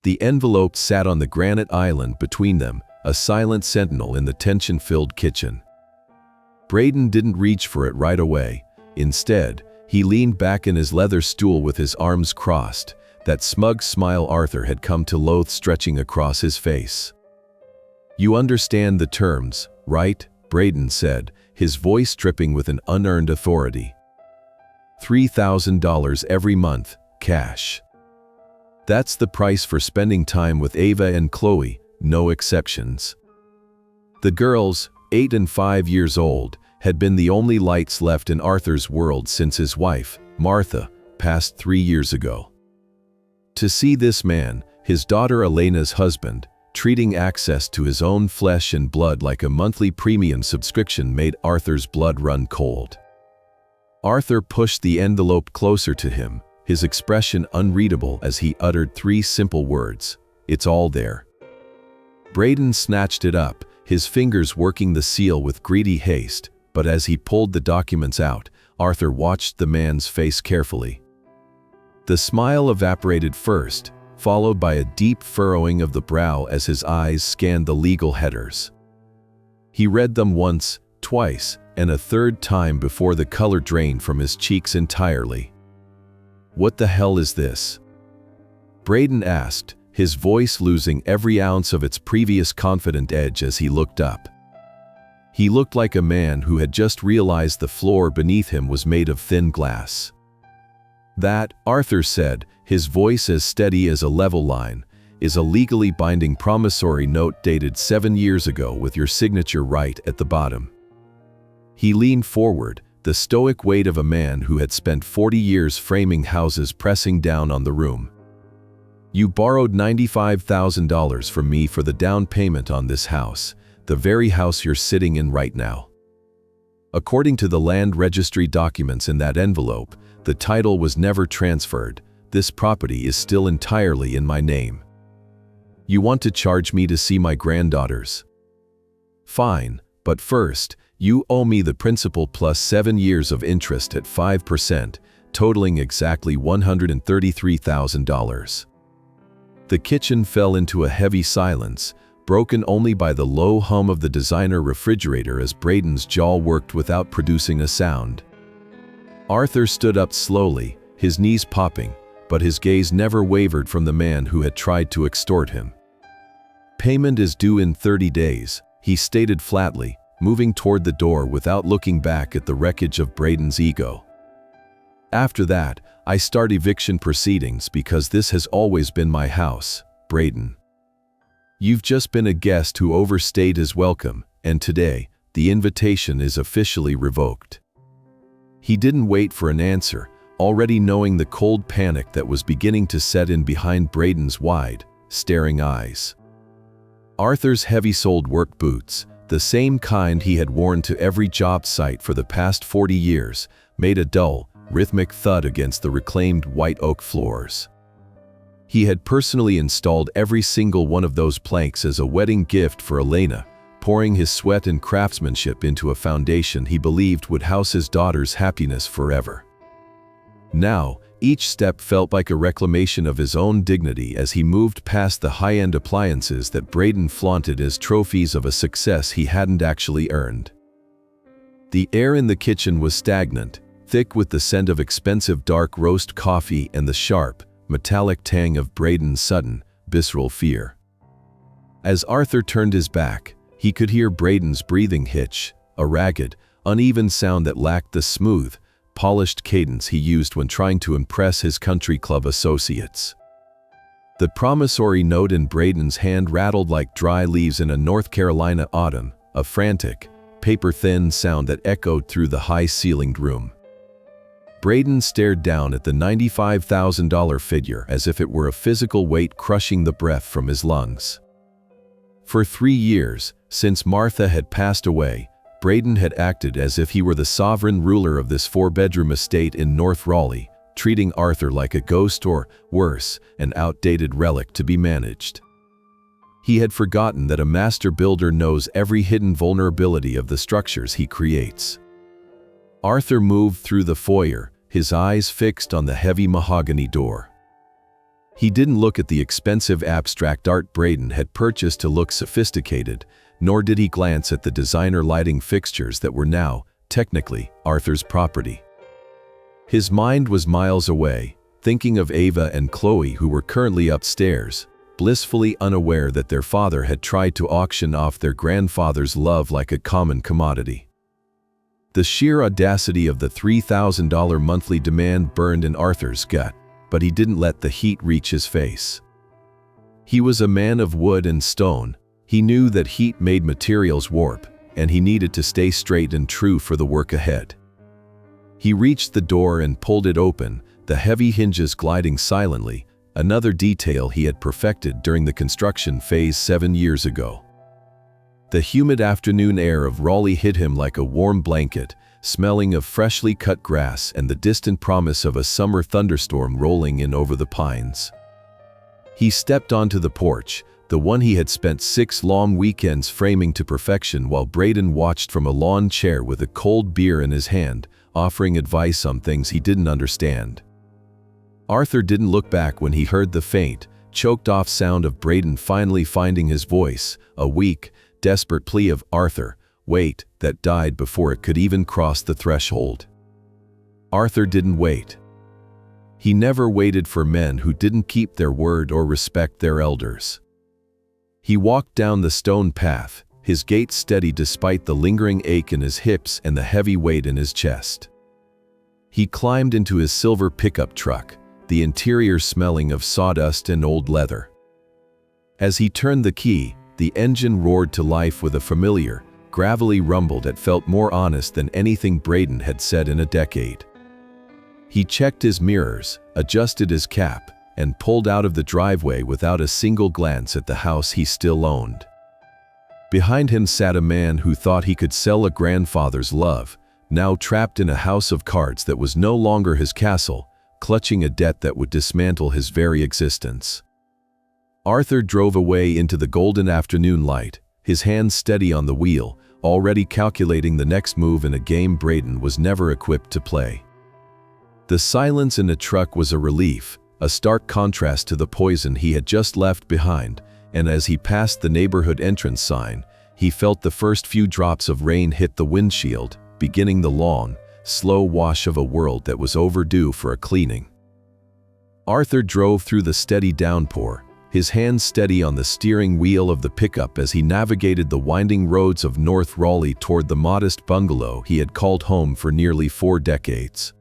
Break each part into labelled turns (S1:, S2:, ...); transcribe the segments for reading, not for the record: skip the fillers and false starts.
S1: The envelope sat on the granite island between them, a silent sentinel in the tension-filled kitchen. Braden didn't reach for it right away. Instead, he leaned back in his leather stool with his arms crossed, that smug smile Arthur had come to loathe stretching across his face. "You understand the terms, right?" Braden said, his voice dripping with an unearned authority. $3,000 every month, cash. That's the price for spending time with Ava and Chloe, no exceptions. The girls, 8 and 5 years old, had been the only lights left in Arthur's world since his wife, Martha, passed 3 years ago. To see this man, his daughter Elena's husband, treating access to his own flesh and blood like a monthly premium subscription made Arthur's blood run cold. Arthur pushed the envelope closer to him, his expression unreadable as he uttered 3 simple words, "It's all there." Braden snatched it up, his fingers working the seal with greedy haste, but as he pulled the documents out, Arthur watched the man's face carefully. The smile evaporated first, followed by a deep furrowing of the brow as his eyes scanned the legal headers. He read them once, twice, and a third time before the color drained from his cheeks entirely. "What the hell is this?" Braden asked, his voice losing every ounce of its previous confident edge as he looked up. He looked like a man who had just realized the floor beneath him was made of thin glass. "That," Arthur said, his voice as steady as a level line, "is a legally binding promissory note dated 7 years ago with your signature right at the bottom." He leaned forward, the stoic weight of a man who had spent 40 years framing houses pressing down on the room. "You borrowed $95,000 from me for the down payment on this house, the very house you're sitting in right now. According to the land registry documents in that envelope, the title was never transferred. This property is still entirely in my name. You want to charge me to see my granddaughters? Fine, but first, you owe me the principal plus 7 years of interest at 5%, totaling exactly $133,000. The kitchen fell into a heavy silence, broken only by the low hum of the designer refrigerator as Braden's jaw worked without producing a sound. Arthur stood up slowly, his knees popping, but his gaze never wavered from the man who had tried to extort him. "Payment is due in 30 days, he stated flatly, moving toward the door without looking back at the wreckage of Braden's ego. "After that, I start eviction proceedings because this has always been my house, Braden. You've just been a guest who overstayed his welcome, and today, the invitation is officially revoked." He didn't wait for an answer, already knowing the cold panic that was beginning to set in behind Braden's wide, staring eyes. Arthur's heavy-soled work boots, the same kind he had worn to every job site for the past 40 years, made a dull, rhythmic thud against the reclaimed white oak floors. He had personally installed every single one of those planks as a wedding gift for Elena, pouring his sweat and craftsmanship into a foundation he believed would house his daughter's happiness forever. Now, each step felt like a reclamation of his own dignity as he moved past the high-end appliances that Braden flaunted as trophies of a success he hadn't actually earned. The air in the kitchen was stagnant, thick with the scent of expensive dark roast coffee and the sharp, metallic tang of Braden's sudden, visceral fear. As Arthur turned his back, he could hear Braden's breathing hitch, a ragged, uneven sound that lacked the smooth, polished cadence he used when trying to impress his country club associates. The promissory note in Braden's hand rattled like dry leaves in a North Carolina autumn, a frantic, paper-thin sound that echoed through the high-ceilinged room. Braden stared down at the $95,000 figure as if it were a physical weight crushing the breath from his lungs. For 3 years, since Martha had passed away, Braden had acted as if he were the sovereign ruler of this 4-bedroom estate in North Raleigh, treating Arthur like a ghost or, worse, an outdated relic to be managed. He had forgotten that a master builder knows every hidden vulnerability of the structures he creates. Arthur moved through the foyer, his eyes fixed on the heavy mahogany door. He didn't look at the expensive abstract art Braden had purchased to look sophisticated, nor did he glance at the designer lighting fixtures that were now, technically, Arthur's property. His mind was miles away, thinking of Ava and Chloe, who were currently upstairs, blissfully unaware that their father had tried to auction off their grandfather's love like a common commodity. The sheer audacity of the $3,000 monthly demand burned in Arthur's gut, but he didn't let the heat reach his face. He was a man of wood and stone. He knew that heat made materials warp, and he needed to stay straight and true for the work ahead. He reached the door and pulled it open, the heavy hinges gliding silently, another detail he had perfected during the construction phase 7 years ago. The humid afternoon air of Raleigh hit him like a warm blanket, smelling of freshly cut grass and the distant promise of a summer thunderstorm rolling in over the pines. He stepped onto the porch, the one he had spent 6 long weekends framing to perfection, while Braden watched from a lawn chair with a cold beer in his hand, offering advice on things he didn't understand. Arthur didn't look back when he heard the faint, choked-off sound of Braden finally finding his voice, a weak, desperate plea of "Arthur, wait," that died before it could even cross the threshold. Arthur didn't wait. He never waited for men who didn't keep their word or respect their elders. He walked down the stone path, his gait steady despite the lingering ache in his hips and the heavy weight in his chest. He climbed into his silver pickup truck, the interior smelling of sawdust and old leather. As he turned the key, the engine roared to life with a familiar, gravelly rumble that felt more honest than anything Braden had said in a decade. He checked his mirrors, adjusted his cap, and pulled out of the driveway without a single glance at the house he still owned. Behind him sat a man who thought he could sell a grandfather's love, now trapped in a house of cards that was no longer his castle, clutching a debt that would dismantle his very existence. Arthur drove away into the golden afternoon light, his hands steady on the wheel, already calculating the next move in a game Braden was never equipped to play. The silence in the truck was a relief, a stark contrast to the poison he had just left behind, and as he passed the neighborhood entrance sign, he felt the first few drops of rain hit the windshield, beginning the long, slow wash of a world that was overdue for a cleaning. Arthur drove through the steady downpour, his hands steady on the steering wheel of the pickup as he navigated the winding roads of North Raleigh toward the modest bungalow he had called home for nearly 4 decades.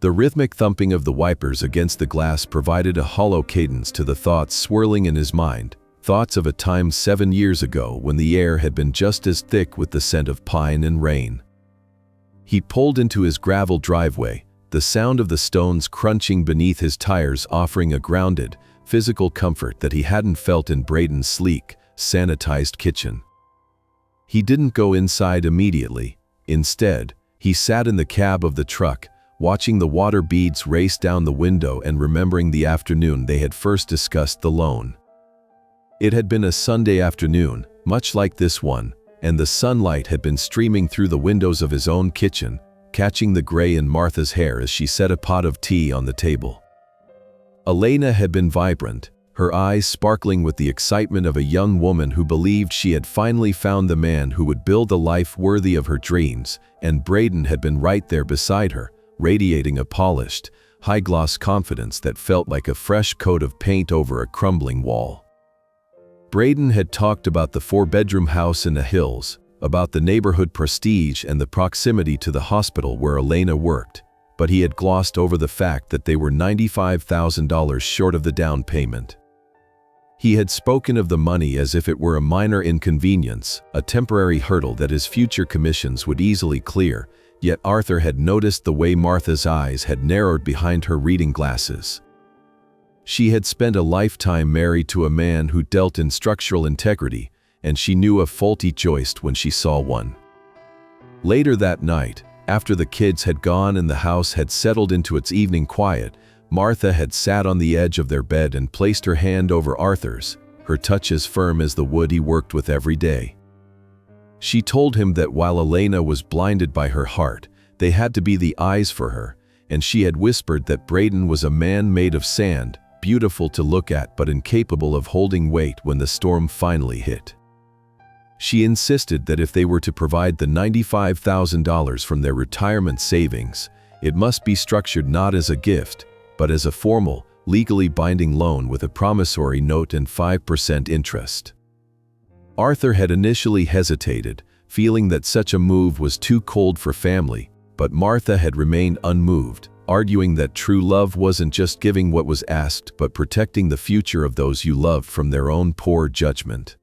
S1: The rhythmic thumping of the wipers against the glass provided a hollow cadence to the thoughts swirling in his mind, thoughts of a time 7 years ago when the air had been just as thick with the scent of pine and rain. He pulled into his gravel driveway, the sound of the stones crunching beneath his tires offering a grounded, physical comfort that he hadn't felt in Braden's sleek, sanitized kitchen. He didn't go inside immediately. Instead, he sat in the cab of the truck, watching the water beads race down the window and remembering the afternoon they had first discussed the loan. It had been a Sunday afternoon, much like this one, and the sunlight had been streaming through the windows of his own kitchen, catching the gray in Martha's hair as she set a pot of tea on the table. Elena had been vibrant, her eyes sparkling with the excitement of a young woman who believed she had finally found the man who would build a life worthy of her dreams, and Braden had been right there beside her, radiating a polished, high-gloss confidence that felt like a fresh coat of paint over a crumbling wall. Braden had talked about the 4-bedroom house in the hills, about the neighborhood prestige and the proximity to the hospital where Elena worked, but he had glossed over the fact that they were $95,000 short of the down payment. He had spoken of the money as if it were a minor inconvenience, a temporary hurdle that his future commissions would easily clear, yet Arthur had noticed the way Martha's eyes had narrowed behind her reading glasses. She had spent a lifetime married to a man who dealt in structural integrity, and she knew a faulty joist when she saw one. Later that night, after the kids had gone and the house had settled into its evening quiet, Martha had sat on the edge of their bed and placed her hand over Arthur's, her touch as firm as the wood he worked with every day. She told him that while Elena was blinded by her heart, they had to be the eyes for her, and she had whispered that Braden was a man made of sand, beautiful to look at but incapable of holding weight when the storm finally hit. She insisted that if they were to provide the $95,000 from their retirement savings, it must be structured not as a gift, but as a formal, legally binding loan with a promissory note and 5% interest. Arthur had initially hesitated, feeling that such a move was too cold for family, but Martha had remained unmoved, arguing that true love wasn't just giving what was asked but protecting the future of those you loved from their own poor judgment.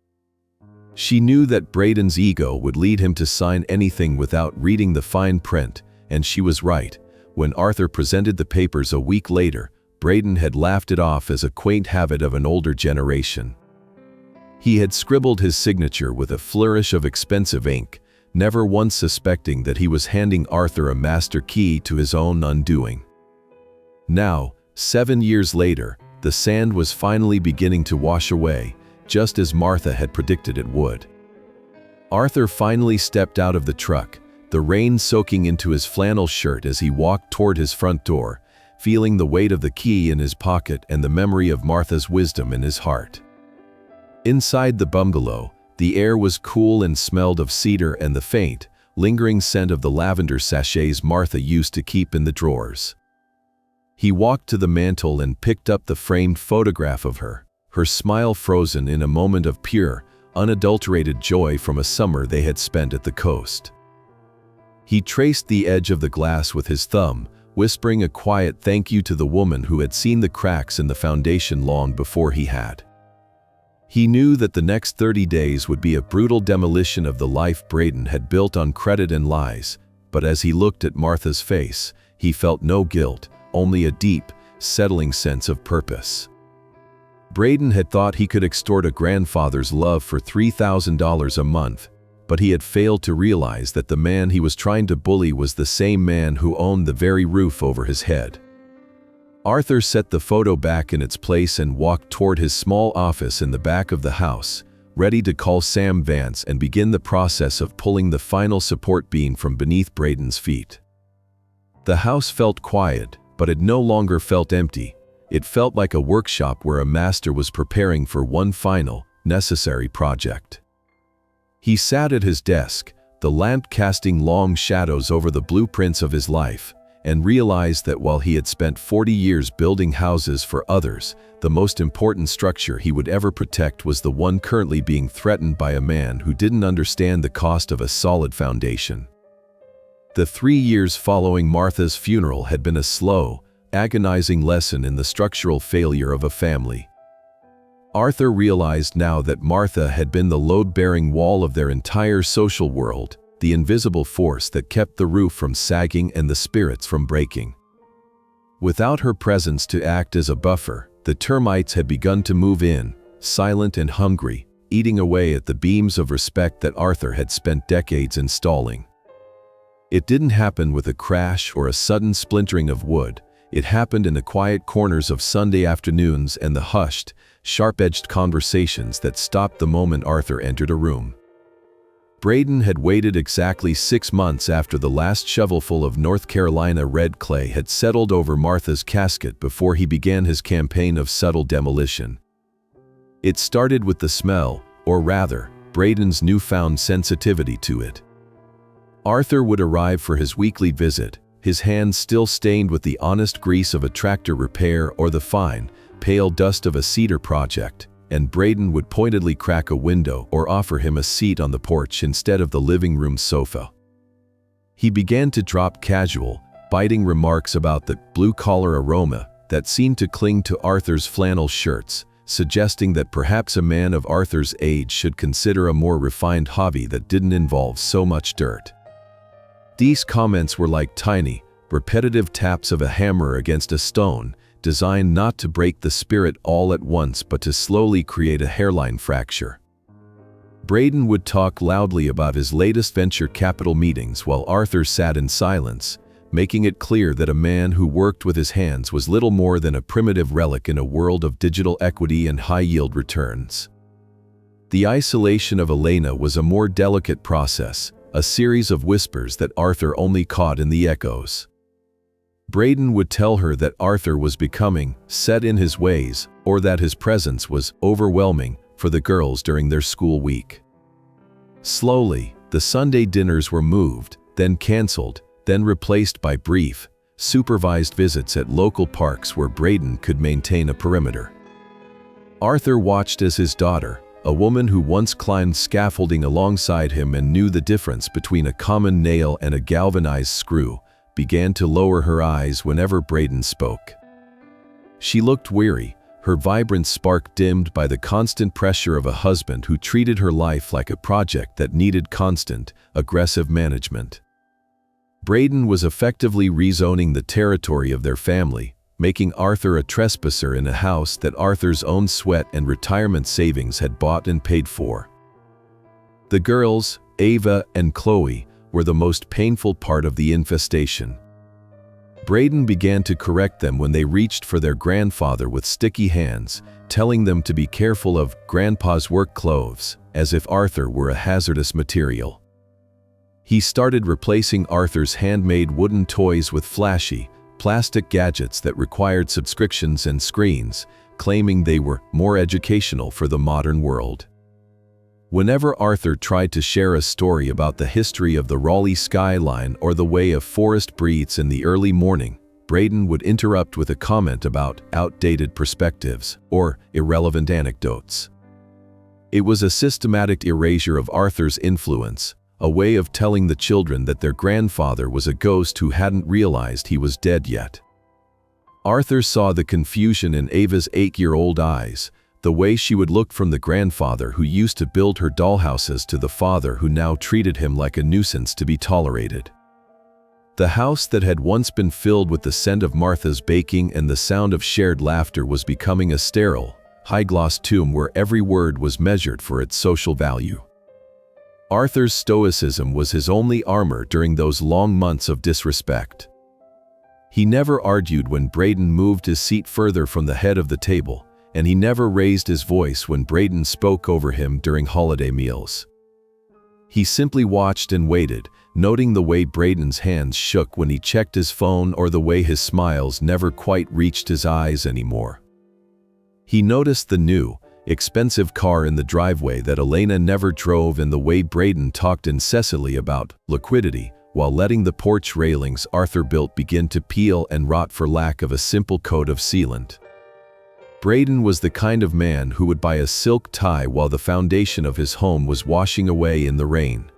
S1: She knew that Braden's ego would lead him to sign anything without reading the fine print, and she was right. When Arthur presented the papers a week later, Braden had laughed it off as a quaint habit of an older generation. He had scribbled his signature with a flourish of expensive ink, never once suspecting that he was handing Arthur a master key to his own undoing. Now, 7 years later, the sand was finally beginning to wash away, just as Martha had predicted it would. Arthur finally stepped out of the truck, the rain soaking into his flannel shirt as he walked toward his front door, feeling the weight of the key in his pocket and the memory of Martha's wisdom in his heart. Inside the bungalow, the air was cool and smelled of cedar and the faint, lingering scent of the lavender sachets Martha used to keep in the drawers. He walked to the mantel and picked up the framed photograph of her, her smile frozen in a moment of pure, unadulterated joy from a summer they had spent at the coast. He traced the edge of the glass with his thumb, whispering a quiet thank you to the woman who had seen the cracks in the foundation long before he had. He knew that the next 30 days would be a brutal demolition of the life Braden had built on credit and lies, but as he looked at Martha's face, he felt no guilt, only a deep, settling sense of purpose. Braden had thought he could extort a grandfather's love for $3,000 a month, but he had failed to realize that the man he was trying to bully was the same man who owned the very roof over his head. Arthur set the photo back in its place and walked toward his small office in the back of the house, ready to call Sam Vance and begin the process of pulling the final support beam from beneath Braden's feet. The house felt quiet, but it no longer felt empty. It felt like a workshop where a master was preparing for one final, necessary project. He sat at his desk, the lamp casting long shadows over the blueprints of his life, and realized that while he had spent 40 years building houses for others, the most important structure he would ever protect was the one currently being threatened by a man who didn't understand the cost of a solid foundation. The 3 years following Martha's funeral had been a slow, agonizing lesson in the structural failure of a family. Arthur realized now that Martha had been the load-bearing wall of their entire social world, the invisible force that kept the roof from sagging and the spirits from breaking. Without her presence to act as a buffer, the termites had begun to move in, silent and hungry, eating away at the beams of respect that Arthur had spent decades installing. It didn't happen with a crash or a sudden splintering of wood. It happened in the quiet corners of Sunday afternoons and the hushed, sharp-edged conversations that stopped the moment Arthur entered a room. Braden had waited exactly 6 months after the last shovelful of North Carolina red clay had settled over Martha's casket before he began his campaign of subtle demolition. It started with the smell, or rather, Braden's newfound sensitivity to it. Arthur would arrive for his weekly visit, his hands still stained with the honest grease of a tractor repair or the fine, pale dust of a cedar project, and Braden would pointedly crack a window or offer him a seat on the porch instead of the living room sofa. He began to drop casual, biting remarks about the blue-collar aroma that seemed to cling to Arthur's flannel shirts, suggesting that perhaps a man of Arthur's age should consider a more refined hobby that didn't involve so much dirt. These comments were like tiny, repetitive taps of a hammer against a stone, designed not to break the spirit all at once but to slowly create a hairline fracture. Braden would talk loudly about his latest venture capital meetings while Arthur sat in silence, making it clear that a man who worked with his hands was little more than a primitive relic in a world of digital equity and high-yield returns. The isolation of Elena was a more delicate process, a series of whispers that Arthur only caught in the echoes. Braden would tell her that Arthur was becoming set in his ways, or that his presence was overwhelming for the girls during their school week. Slowly, the Sunday dinners were moved, then canceled, then replaced by brief, supervised visits at local parks where Braden could maintain a perimeter. Arthur watched as his daughter, a woman who once climbed scaffolding alongside him and knew the difference between a common nail and a galvanized screw, began to lower her eyes whenever Braden spoke. She looked weary, her vibrant spark dimmed by the constant pressure of a husband who treated her life like a project that needed constant, aggressive management. Braden was effectively rezoning the territory of their family, making Arthur a trespasser in a house that Arthur's own sweat and retirement savings had bought and paid for. The girls, Ava and Chloe, were the most painful part of the infestation. Braden began to correct them when they reached for their grandfather with sticky hands, telling them to be careful of Grandpa's work clothes, as if Arthur were a hazardous material. He started replacing Arthur's handmade wooden toys with flashy, plastic gadgets that required subscriptions and screens, claiming they were more educational for the modern world. Whenever Arthur tried to share a story about the history of the Raleigh skyline or the way a forest breathes in the early morning, Braden would interrupt with a comment about outdated perspectives or irrelevant anecdotes. It was a systematic erasure of Arthur's influence, a way of telling the children that their grandfather was a ghost who hadn't realized he was dead yet. Arthur saw the confusion in Ava's 8-year-old eyes, the way she would look from the grandfather who used to build her dollhouses to the father who now treated him like a nuisance to be tolerated. The house that had once been filled with the scent of Martha's baking and the sound of shared laughter was becoming a sterile, high-gloss tomb where every word was measured for its social value. Arthur's stoicism was his only armor during those long months of disrespect. He never argued when Braden moved his seat further from the head of the table, and he never raised his voice when Braden spoke over him during holiday meals. He simply watched and waited, noting the way Braden's hands shook when he checked his phone or the way his smiles never quite reached his eyes anymore. He noticed the new, expensive car in the driveway that Elena never drove and the way Braden talked incessantly about liquidity while letting the porch railings Arthur built begin to peel and rot for lack of a simple coat of sealant. Braden was the kind of man who would buy a silk tie while the foundation of his home was washing away in the rain.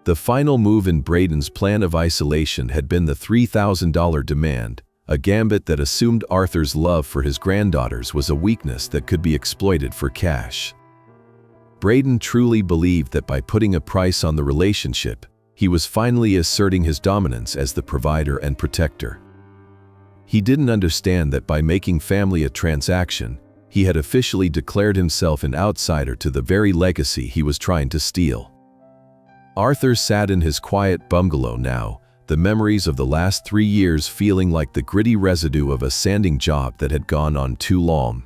S1: The final move in Braden's plan of isolation had been the $3,000 demand, a gambit that assumed Arthur's love for his granddaughters was a weakness that could be exploited for cash. Braden truly believed that by putting a price on the relationship, he was finally asserting his dominance as the provider and protector. He didn't understand that by making family a transaction, he had officially declared himself an outsider to the very legacy he was trying to steal. Arthur sat in his quiet bungalow now, the memories of the last 3 years feeling like the gritty residue of a sanding job that had gone on too long.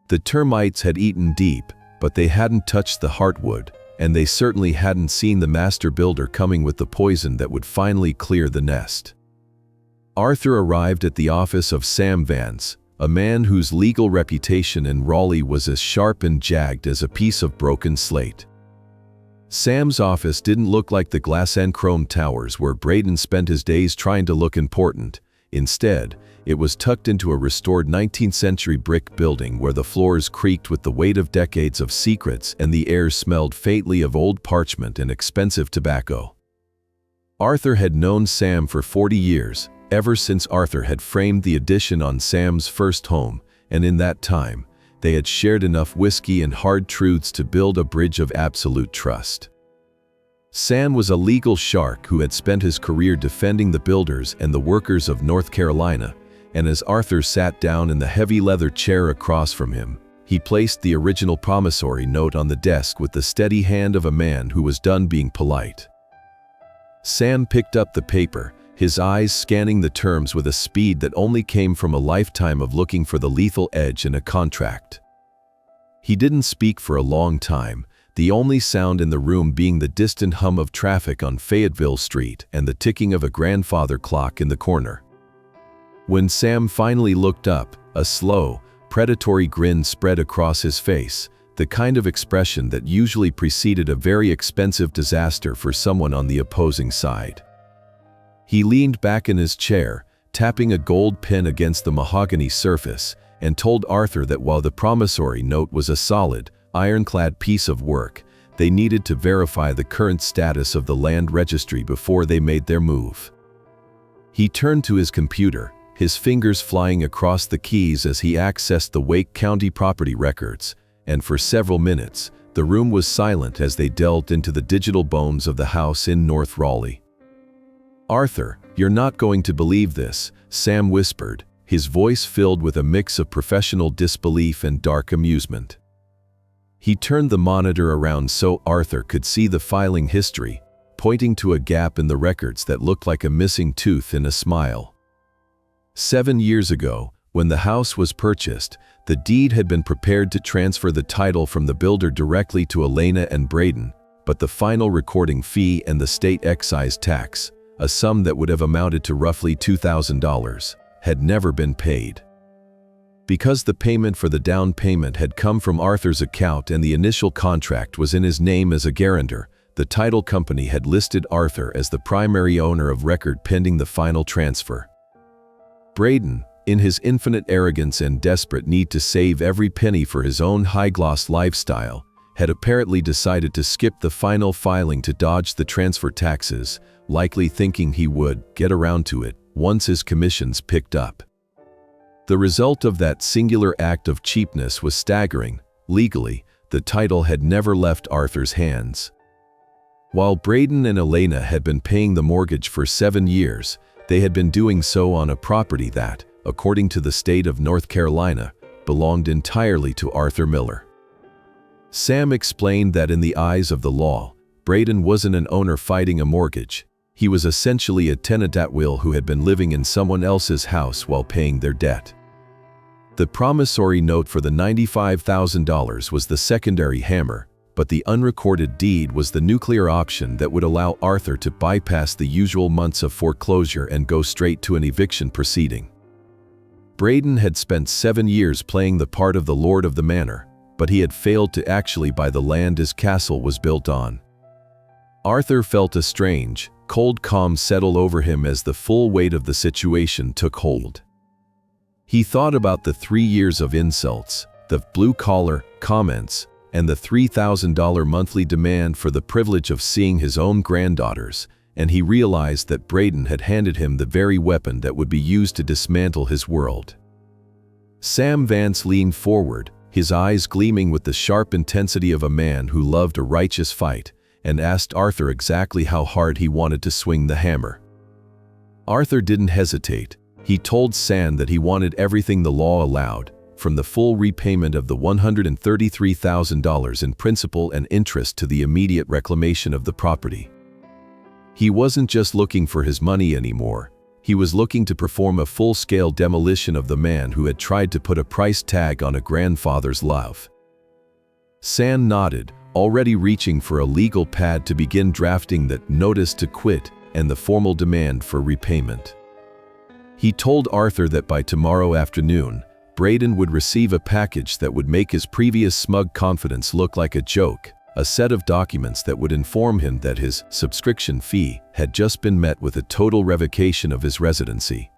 S1: The termites had eaten deep, but they hadn't touched the heartwood, and they certainly hadn't seen the master builder coming with the poison that would finally clear the nest. Arthur arrived at the office of Sam Vance, a man whose legal reputation in Raleigh was as sharp and jagged as a piece of broken slate. Sam's office didn't look like the glass and chrome towers where Braden spent his days trying to look important. Instead, it was tucked into a restored 19th-century brick building where the floors creaked with the weight of decades of secrets and the air smelled faintly of old parchment and expensive tobacco. Arthur had known Sam for 40 years, ever since Arthur had framed the addition on Sam's first home, and in that time, they had shared enough whiskey and hard truths to build a bridge of absolute trust. Sam was a legal shark who had spent his career defending the builders and the workers of North Carolina, and as Arthur sat down in the heavy leather chair across from him, he placed the original promissory note on the desk with the steady hand of a man who was done being polite. Sam picked up the paper, his eyes scanning the terms with a speed that only came from a lifetime of looking for the lethal edge in a contract. He didn't speak for a long time, the only sound in the room being the distant hum of traffic on Fayetteville Street and the ticking of a grandfather clock in the corner. When Sam finally looked up, a slow, predatory grin spread across his face, the kind of expression that usually preceded a very expensive disaster for someone on the opposing side. He leaned back in his chair, tapping a gold pin against the mahogany surface, and told Arthur that while the promissory note was a solid, ironclad piece of work, they needed to verify the current status of the land registry before they made their move. He turned to his computer, his fingers flying across the keys as he accessed the Wake County property records, and for several minutes, the room was silent as they delved into the digital bones of the house in North Raleigh. "Arthur, you're not going to believe this," Sam whispered, his voice filled with a mix of professional disbelief and dark amusement. He turned the monitor around so Arthur could see the filing history, pointing to a gap in the records that looked like a missing tooth in a smile. 7 years ago, when the house was purchased, the deed had been prepared to transfer the title from the builder directly to Elena and Braden, but the final recording fee and the state excise tax, a sum that would have amounted to roughly $2,000, had never been paid. Because the payment for the down payment had come from Arthur's account and the initial contract was in his name as a guarantor, the title company had listed Arthur as the primary owner of record pending the final transfer. Braden, in his infinite arrogance and desperate need to save every penny for his own high-gloss lifestyle, had apparently decided to skip the final filing to dodge the transfer taxes, likely thinking he would get around to it once his commissions picked up. The result of that singular act of cheapness was staggering. Legally, the title had never left Arthur's hands. While Braden and Elena had been paying the mortgage for 7 years, they had been doing so on a property that, according to the state of North Carolina, belonged entirely to Arthur Miller. Sam explained that in the eyes of the law, Braden wasn't an owner fighting a mortgage. He was essentially a tenant at will who had been living in someone else's house while paying their debt. The promissory note for the $95,000 was the secondary hammer, but the unrecorded deed was the nuclear option that would allow Arthur to bypass the usual months of foreclosure and go straight to an eviction proceeding. Braden had spent 7 years playing the part of the lord of the manor, but he had failed to actually buy the land his castle was built on. Arthur felt a strange, cold calm settle over him as the full weight of the situation took hold. He thought about the 3 years of insults, the blue-collar comments, and the $3,000 monthly demand for the privilege of seeing his own granddaughters, and he realized that Braden had handed him the very weapon that would be used to dismantle his world. Sam Vance leaned forward, his eyes gleaming with the sharp intensity of a man who loved a righteous fight, and asked Arthur exactly how hard he wanted to swing the hammer. Arthur didn't hesitate. He told Sam that he wanted everything the law allowed, from the full repayment of the $133,000 in principal and interest to the immediate reclamation of the property. He wasn't just looking for his money anymore. He was looking to perform a full-scale demolition of the man who had tried to put a price tag on a grandfather's love. Sam nodded, already reaching for a legal pad to begin drafting that notice to quit and the formal demand for repayment. He told Arthur that by tomorrow afternoon, Braden would receive a package that would make his previous smug confidence look like a joke, a set of documents that would inform him that his subscription fee had just been met with a total revocation of his residency.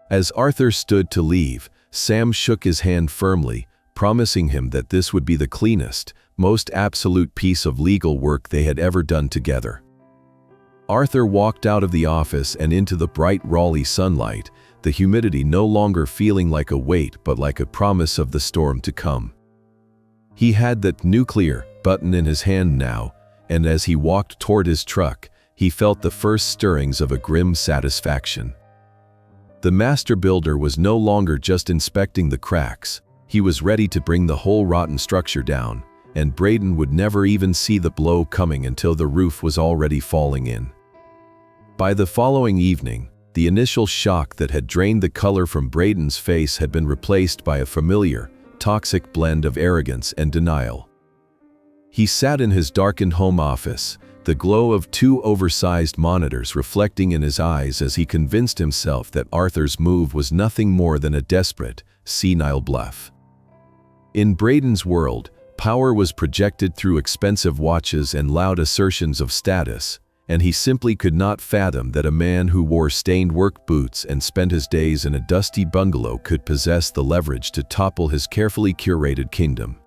S1: As Arthur stood to leave, Sam shook his hand firmly, promising him that this would be the cleanest, most absolute piece of legal work they had ever done together. Arthur walked out of the office and into the bright Raleigh sunlight, the humidity no longer feeling like a weight but like a promise of the storm to come. He had that nuclear button in his hand now, and as he walked toward his truck, he felt the first stirrings of a grim satisfaction. The master builder was no longer just inspecting the cracks. He was ready to bring the whole rotten structure down, and Braden would never even see the blow coming until the roof was already falling in. By the following evening, the initial shock that had drained the color from Braden's face had been replaced by a familiar, toxic blend of arrogance and denial. He sat in his darkened home office, the glow of two oversized monitors reflecting in his eyes as he convinced himself that Arthur's move was nothing more than a desperate, senile bluff. In Braden's world, power was projected through expensive watches and loud assertions of status, and he simply could not fathom that a man who wore stained work boots and spent his days in a dusty bungalow could possess the leverage to topple his carefully curated kingdom.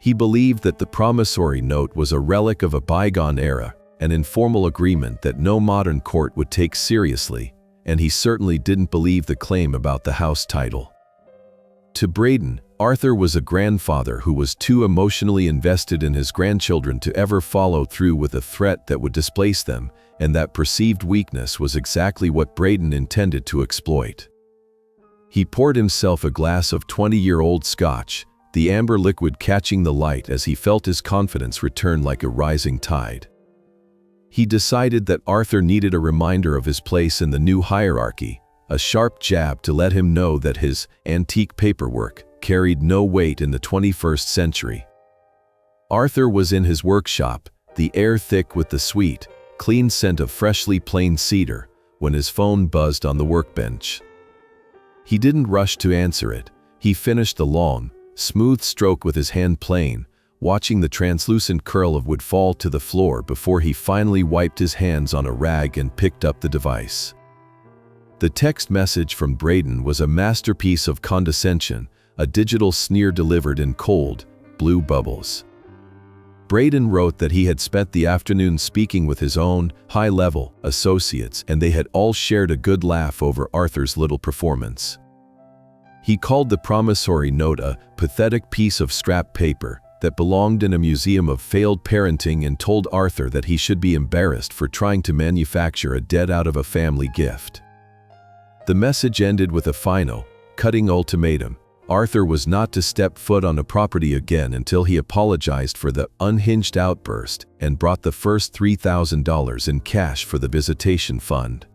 S1: He believed that the promissory note was a relic of a bygone era, an informal agreement that no modern court would take seriously, and he certainly didn't believe the claim about the house title. To Braden, Arthur was a grandfather who was too emotionally invested in his grandchildren to ever follow through with a threat that would displace them, and that perceived weakness was exactly what Braden intended to exploit. He poured himself a glass of 20-year-old scotch, the amber liquid catching the light as he felt his confidence return like a rising tide. He decided that Arthur needed a reminder of his place in the new hierarchy, a sharp jab to let him know that his antique paperwork carried no weight in the 21st century. Arthur was in his workshop, the air thick with the sweet, clean scent of freshly planed cedar, when his phone buzzed on the workbench. He didn't rush to answer it. He finished the long, smooth stroke with his hand plane, watching the translucent curl of wood fall to the floor before he finally wiped his hands on a rag and picked up the device. The text message from Braden was a masterpiece of condescension, a digital sneer delivered in cold, blue bubbles. Braden wrote that he had spent the afternoon speaking with his own high-level associates and they had all shared a good laugh over Arthur's little performance. He called the promissory note a pathetic piece of scrap paper that belonged in a museum of failed parenting and told Arthur that he should be embarrassed for trying to manufacture a debt out of a family gift. The message ended with a final, cutting ultimatum. Arthur was not to step foot on a property again until he apologized for the unhinged outburst and brought the first $3,000 in cash for the visitation fund.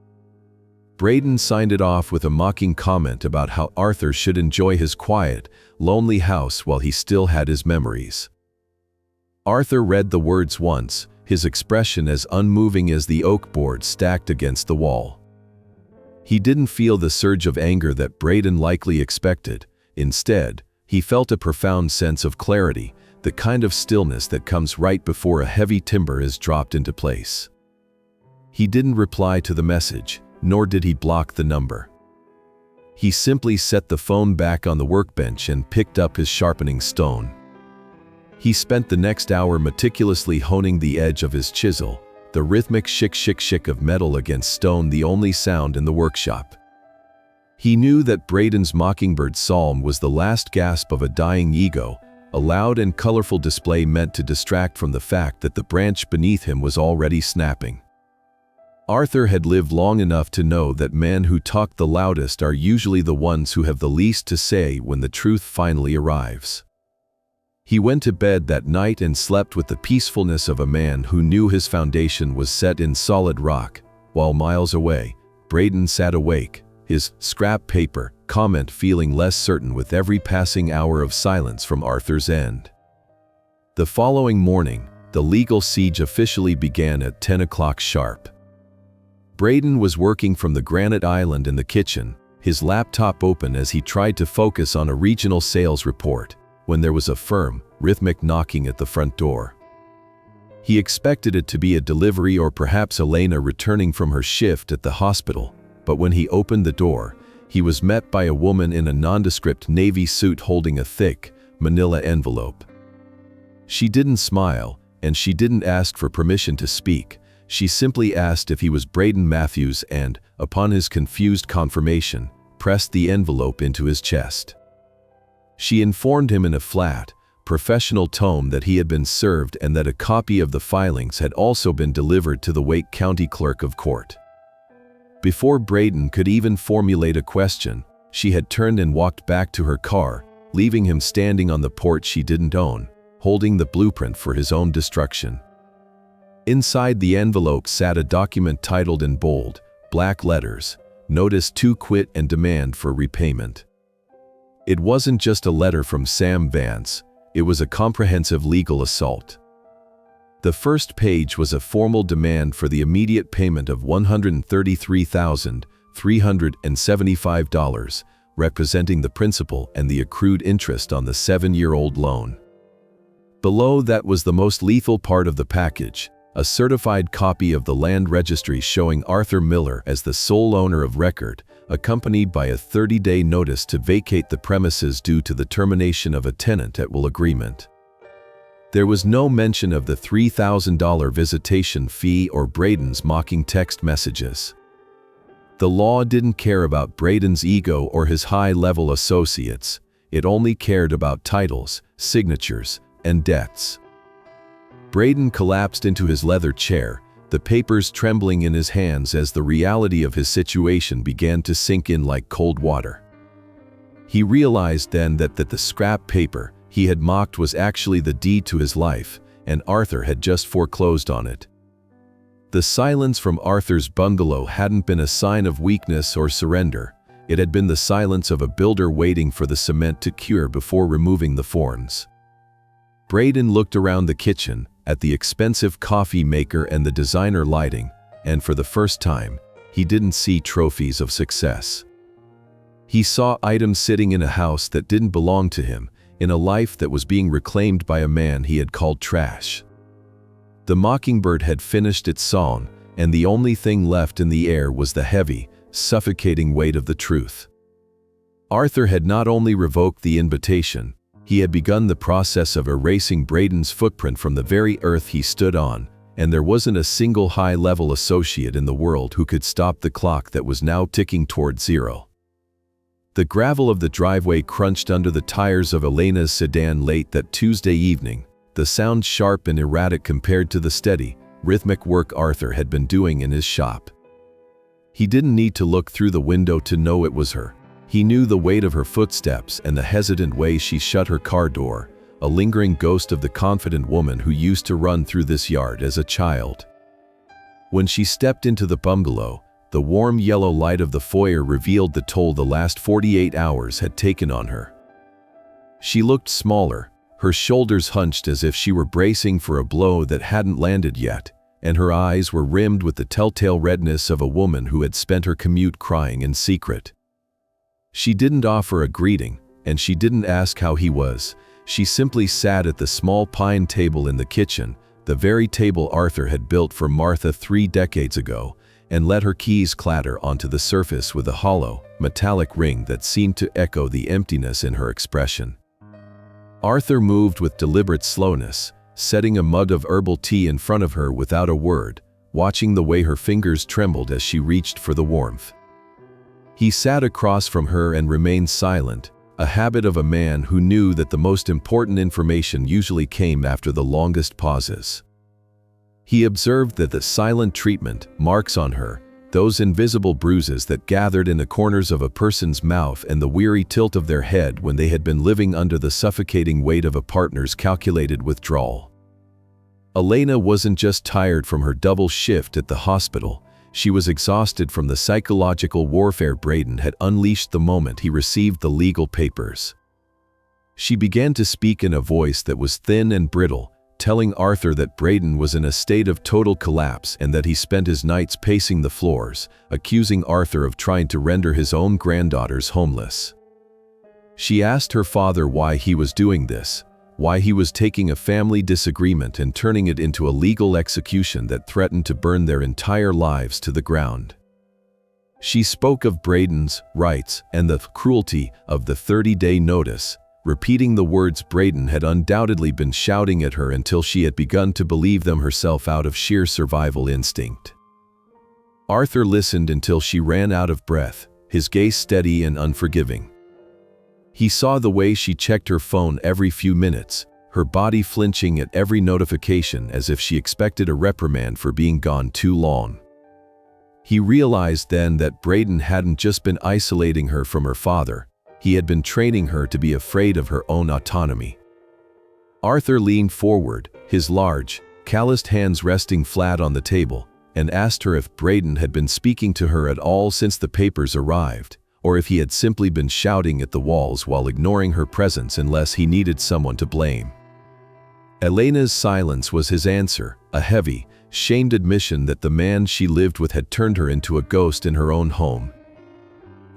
S1: Braden signed it off with a mocking comment about how Arthur should enjoy his quiet, lonely house while he still had his memories. Arthur read the words once, his expression as unmoving as the oak board stacked against the wall. He didn't feel the surge of anger that Braden likely expected. Instead, he felt a profound sense of clarity, the kind of stillness that comes right before a heavy timber is dropped into place. He didn't reply to the message, nor did he block the number. He simply set the phone back on the workbench and picked up his sharpening stone. He spent the next hour meticulously honing the edge of his chisel, the rhythmic shick-shick-shick of metal against stone the only sound in the workshop. He knew that Braden's mockingbird psalm was the last gasp of a dying ego, a loud and colorful display meant to distract from the fact that the branch beneath him was already snapping. Arthur had lived long enough to know that men who talk the loudest are usually the ones who have the least to say when the truth finally arrives. He went to bed that night and slept with the peacefulness of a man who knew his foundation was set in solid rock, while miles away, Braden sat awake, his scrap paper comment feeling less certain with every passing hour of silence from Arthur's end. The following morning, the legal siege officially began at 10 o'clock sharp. Braden was working from the granite island in the kitchen, his laptop open as he tried to focus on a regional sales report, when there was a firm, rhythmic knocking at the front door. He expected it to be a delivery or perhaps Elena returning from her shift at the hospital, but when he opened the door, he was met by a woman in a nondescript navy suit holding a thick, manila envelope. She didn't smile, and she didn't ask for permission to speak. She simply asked if he was Braden Matthews and, upon his confused confirmation, pressed the envelope into his chest. She informed him in a flat, professional tone that he had been served and that a copy of the filings had also been delivered to the Wake County Clerk of Court. Before Braden could even formulate a question, she had turned and walked back to her car, leaving him standing on the porch she didn't own, holding the blueprint for his own destruction. Inside the envelope sat a document titled in bold, black letters, "Notice to quit and demand for repayment." It wasn't just a letter from Sam Vance, It was a comprehensive legal assault. The first page was a formal demand for the immediate payment of $133,375, representing the principal and the accrued interest on the 7-year-old loan. Below that was the most lethal part of the package, a certified copy of the land registry showing Arthur Miller as the sole owner of record, accompanied by a 30-day notice to vacate the premises due to the termination of a tenant at will agreement. There was no mention of the $3,000 visitation fee or Braden's mocking text messages. The law didn't care about Braden's ego or his high-level associates. It only cared about titles, signatures, and debts. Braden collapsed into his leather chair, the papers trembling in his hands as the reality of his situation began to sink in like cold water. He realized then that the scrap paper he had mocked was actually the deed to his life, and Arthur had just foreclosed on it. The silence from Arthur's bungalow hadn't been a sign of weakness or surrender. It had been the silence of a builder waiting for the cement to cure before removing the forms. Braden looked around the kitchen, at the expensive coffee maker and the designer lighting, and for the first time, he didn't see trophies of success. He saw items sitting in a house that didn't belong to him, in a life that was being reclaimed by a man he had called trash. The mockingbird had finished its song, and the only thing left in the air was the heavy, suffocating weight of the truth. Arthur had not only revoked the invitation, he had begun the process of erasing Braden's footprint from the very earth he stood on, and there wasn't a single high-level associate in the world who could stop the clock that was now ticking toward zero. The gravel of the driveway crunched under the tires of Elena's sedan late that Tuesday evening, the sound sharp and erratic compared to the steady, rhythmic work Arthur had been doing in his shop. He didn't need to look through the window to know it was her. He knew the weight of her footsteps and the hesitant way she shut her car door, a lingering ghost of the confident woman who used to run through this yard as a child. When she stepped into the bungalow, the warm yellow light of the foyer revealed the toll the last 48 hours had taken on her. She looked smaller, her shoulders hunched as if she were bracing for a blow that hadn't landed yet, and her eyes were rimmed with the telltale redness of a woman who had spent her commute crying in secret. She didn't offer a greeting, and she didn't ask how he was. She simply sat at the small pine table in the kitchen, the very table Arthur had built for Martha 3 decades ago, and let her keys clatter onto the surface with a hollow, metallic ring that seemed to echo the emptiness in her expression. Arthur moved with deliberate slowness, setting a mug of herbal tea in front of her without a word, watching the way her fingers trembled as she reached for the warmth. He sat across from her and remained silent, a habit of a man who knew that the most important information usually came after the longest pauses. He observed that the silent treatment, marks on her, those invisible bruises that gathered in the corners of a person's mouth and the weary tilt of their head when they had been living under the suffocating weight of a partner's calculated withdrawal. Elena wasn't just tired from her double shift at the hospital. She was exhausted from the psychological warfare Braden had unleashed the moment he received the legal papers. She began to speak in a voice that was thin and brittle, telling Arthur that Braden was in a state of total collapse and that he spent his nights pacing the floors, accusing Arthur of trying to render his own granddaughters homeless. She asked her father why he was doing this, why he was taking a family disagreement and turning it into a legal execution that threatened to burn their entire lives to the ground. She spoke of Braden's rights and the cruelty of the 30-day notice, repeating the words Braden had undoubtedly been shouting at her until she had begun to believe them herself out of sheer survival instinct. Arthur listened until she ran out of breath, his gaze steady and unforgiving. He saw the way she checked her phone every few minutes, her body flinching at every notification as if she expected a reprimand for being gone too long. He realized then that Braden hadn't just been isolating her from her father, he had been training her to be afraid of her own autonomy. Arthur leaned forward, his large, calloused hands resting flat on the table, and asked her if Braden had been speaking to her at all since the papers arrived, or if he had simply been shouting at the walls while ignoring her presence unless he needed someone to blame. Elena's silence was his answer, a heavy, shamed admission that the man she lived with had turned her into a ghost in her own home.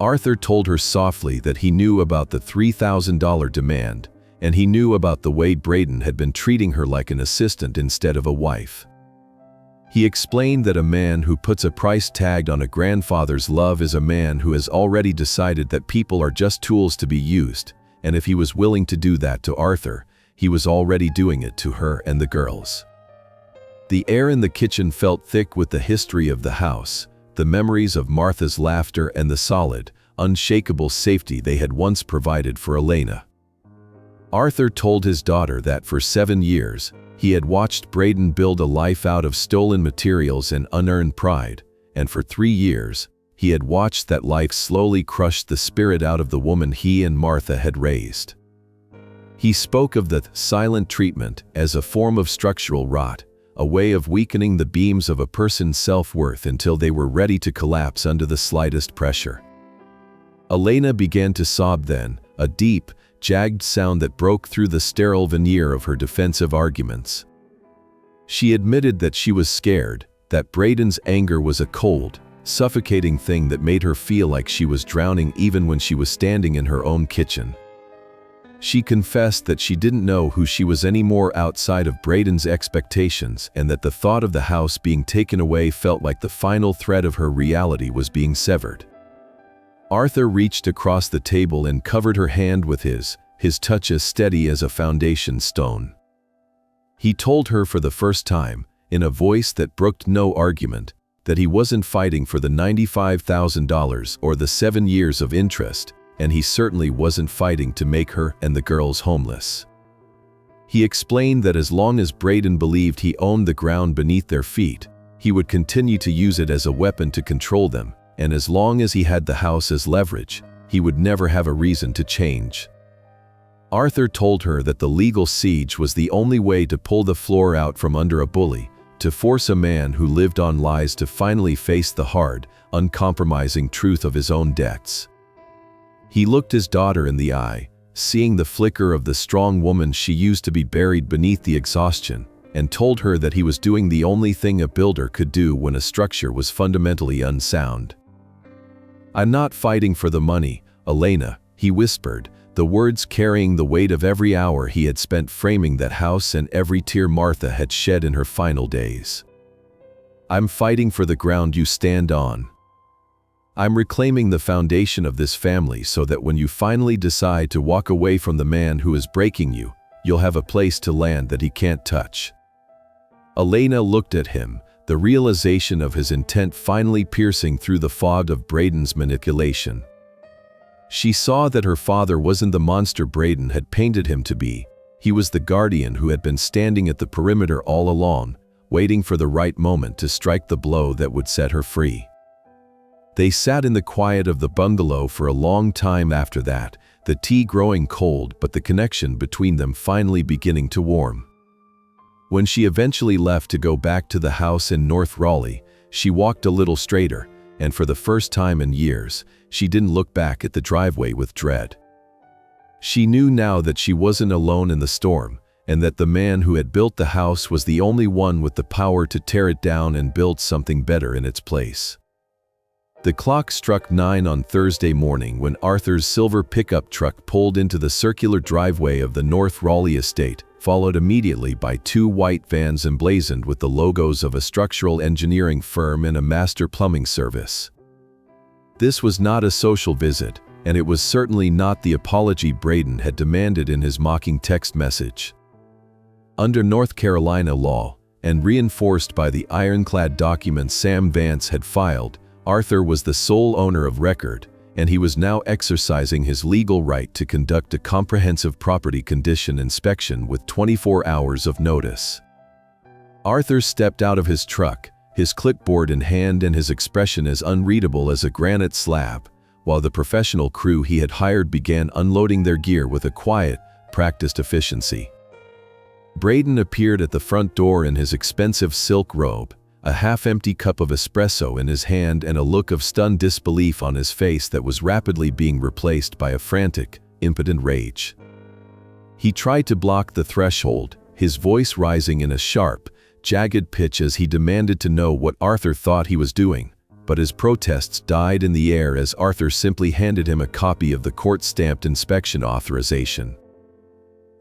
S1: Arthur told her softly that he knew about the $3,000 demand, and he knew about the way Braden had been treating her like an assistant instead of a wife. He explained that a man who puts a price tag on a grandfather's love is a man who has already decided that people are just tools to be used, and if he was willing to do that to Arthur, he was already doing it to her and the girls. The air in the kitchen felt thick with the history of the house, the memories of Martha's laughter and the solid, unshakable safety they had once provided for Elena. Arthur told his daughter that for 7 years, he had watched Braden build a life out of stolen materials and unearned pride, and for 3 years, he had watched that life slowly crush the spirit out of the woman he and Martha had raised. He spoke of the silent treatment as a form of structural rot, a way of weakening the beams of a person's self-worth until they were ready to collapse under the slightest pressure. Elena began to sob then, a deep, jagged sound that broke through the sterile veneer of her defensive arguments. She admitted that she was scared, that Braden's anger was a cold, suffocating thing that made her feel like she was drowning even when she was standing in her own kitchen. She confessed that she didn't know who she was anymore outside of Braden's expectations and that the thought of the house being taken away felt like the final thread of her reality was being severed. Arthur reached across the table and covered her hand with his touch as steady as a foundation stone. He told her for the first time, in a voice that brooked no argument, that he wasn't fighting for the $95,000 or the 7 years of interest, and he certainly wasn't fighting to make her and the girls homeless. He explained that as long as Braden believed he owned the ground beneath their feet, he would continue to use it as a weapon to control them, and as long as he had the house as leverage, he would never have a reason to change. Arthur told her that the legal siege was the only way to pull the floor out from under a bully, to force a man who lived on lies to finally face the hard, uncompromising truth of his own debts. He looked his daughter in the eye, seeing the flicker of the strong woman she used to be buried beneath the exhaustion, and told her that he was doing the only thing a builder could do when a structure was fundamentally unsound. "I'm not fighting for the money, Elena," he whispered, the words carrying the weight of every hour he had spent framing that house and every tear Martha had shed in her final days. "I'm fighting for the ground you stand on. I'm reclaiming the foundation of this family so that when you finally decide to walk away from the man who is breaking you, you'll have a place to land that he can't touch." Elena looked at him, the realization of his intent finally piercing through the fog of Braden's manipulation. She saw that her father wasn't the monster Braden had painted him to be. He was the guardian who had been standing at the perimeter all along, waiting for the right moment to strike the blow that would set her free. They sat in the quiet of the bungalow for a long time after that, the tea growing cold but the connection between them finally beginning to warm. When she eventually left to go back to the house in North Raleigh, she walked a little straighter, and for the first time in years, she didn't look back at the driveway with dread. She knew now that she wasn't alone in the storm, and that the man who had built the house was the only one with the power to tear it down and build something better in its place. The clock struck 9 on Thursday morning when Arthur's silver pickup truck pulled into the circular driveway of the North Raleigh estate, followed immediately by 2 white vans emblazoned with the logos of a structural engineering firm and a master plumbing service. This was not a social visit, and it was certainly not the apology Braden had demanded in his mocking text message. Under North Carolina law, and reinforced by the ironclad documents Sam Vance had filed, Arthur was the sole owner of record, and he was now exercising his legal right to conduct a comprehensive property condition inspection with 24 hours of notice. Arthur stepped out of his truck, his clipboard in hand and his expression as unreadable as a granite slab, while the professional crew he had hired began unloading their gear with a quiet, practiced efficiency. Braden appeared at the front door in his expensive silk robe, a half-empty cup of espresso in his hand and a look of stunned disbelief on his face that was rapidly being replaced by a frantic, impotent rage. He tried to block the threshold, his voice rising in a sharp, jagged pitch as he demanded to know what Arthur thought he was doing, but his protests died in the air as Arthur simply handed him a copy of the court-stamped inspection authorization.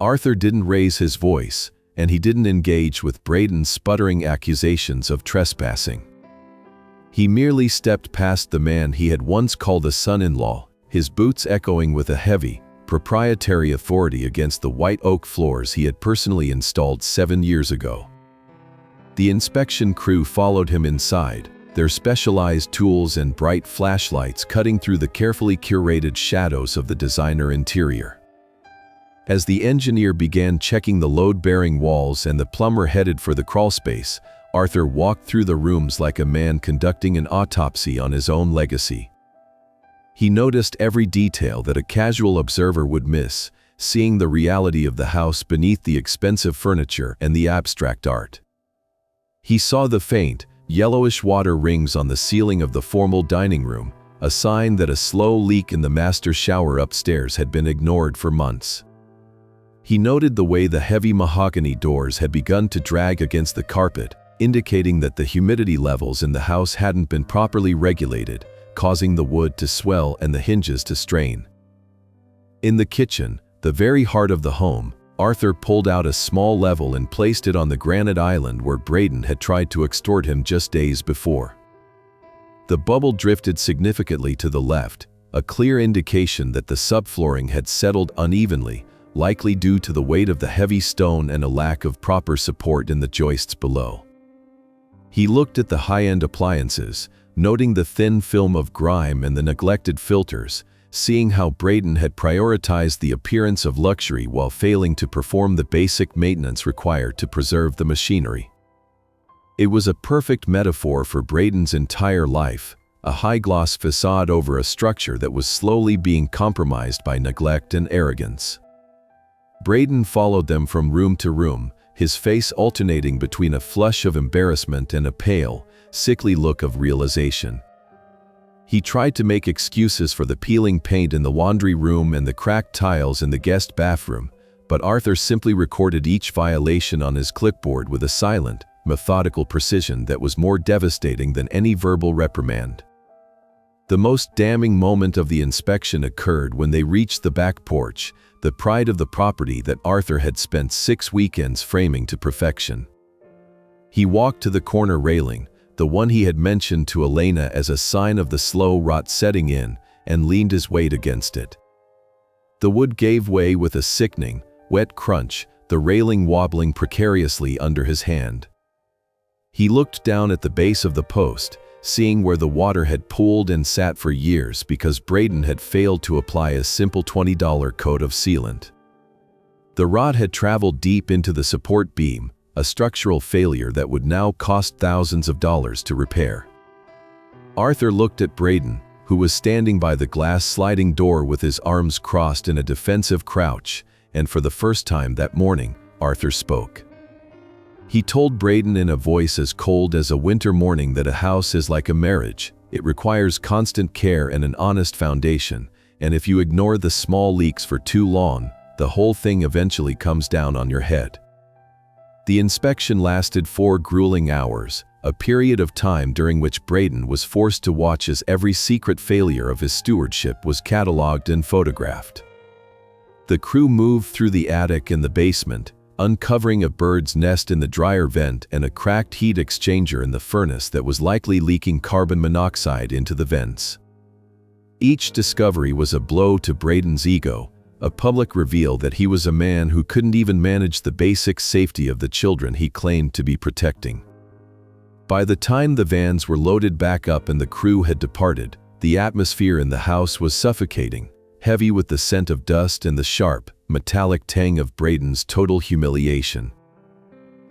S1: Arthur didn't raise his voice, and he didn't engage with Braden's sputtering accusations of trespassing. He merely stepped past the man he had once called a son-in-law, his boots echoing with a heavy, proprietary authority against the white oak floors he had personally installed 7 years ago. The inspection crew followed him inside, their specialized tools and bright flashlights cutting through the carefully curated shadows of the designer interior. As the engineer began checking the load-bearing walls and the plumber headed for the crawlspace, Arthur walked through the rooms like a man conducting an autopsy on his own legacy. He noticed every detail that a casual observer would miss, seeing the reality of the house beneath the expensive furniture and the abstract art. He saw the faint, yellowish water rings on the ceiling of the formal dining room, a sign that a slow leak in the master shower upstairs had been ignored for months. He noted the way the heavy mahogany doors had begun to drag against the carpet, indicating that the humidity levels in the house hadn't been properly regulated, causing the wood to swell and the hinges to strain. In the kitchen, the very heart of the home, Arthur pulled out a small level and placed it on the granite island where Braden had tried to extort him just days before. The bubble drifted significantly to the left, a clear indication that the subflooring had settled unevenly, likely due to the weight of the heavy stone and a lack of proper support in the joists below. He looked at the high-end appliances, noting the thin film of grime and the neglected filters, seeing how Braden had prioritized the appearance of luxury while failing to perform the basic maintenance required to preserve the machinery. It was a perfect metaphor for Braden's entire life, a high-gloss facade over a structure that was slowly being compromised by neglect and arrogance. Braden followed them from room to room, his face alternating between a flush of embarrassment and a pale, sickly look of realization. He tried to make excuses for the peeling paint in the laundry room and the cracked tiles in the guest bathroom, but Arthur simply recorded each violation on his clipboard with a silent, methodical precision that was more devastating than any verbal reprimand. The most damning moment of the inspection occurred when they reached the back porch, the pride of the property that Arthur had spent 6 weekends framing to perfection. He walked to the corner railing, the one he had mentioned to Elena as a sign of the slow rot setting in, and leaned his weight against it. The wood gave way with a sickening, wet crunch, the railing wobbling precariously under his hand. He looked down at the base of the post, seeing where the water had pooled and sat for years because Braden had failed to apply a simple $20 coat of sealant. The rot had traveled deep into the support beam, a structural failure that would now cost thousands of dollars to repair. Arthur looked at Braden, who was standing by the glass sliding door with his arms crossed in a defensive crouch, and for the first time that morning, Arthur spoke. He told Braden in a voice as cold as a winter morning that a house is like a marriage. It requires constant care and an honest foundation, and if you ignore the small leaks for too long, the whole thing eventually comes down on your head. The inspection lasted 4 grueling hours, a period of time during which Braden was forced to watch as every secret failure of his stewardship was cataloged and photographed. The crew moved through the attic and the basement, uncovering a bird's nest in the dryer vent and a cracked heat exchanger in the furnace that was likely leaking carbon monoxide into the vents. Each discovery was a blow to Braden's ego, a public reveal that he was a man who couldn't even manage the basic safety of the children he claimed to be protecting. By the time the vans were loaded back up and the crew had departed, the atmosphere in the house was suffocating, heavy with the scent of dust and the sharp, metallic tang of Braden's total humiliation.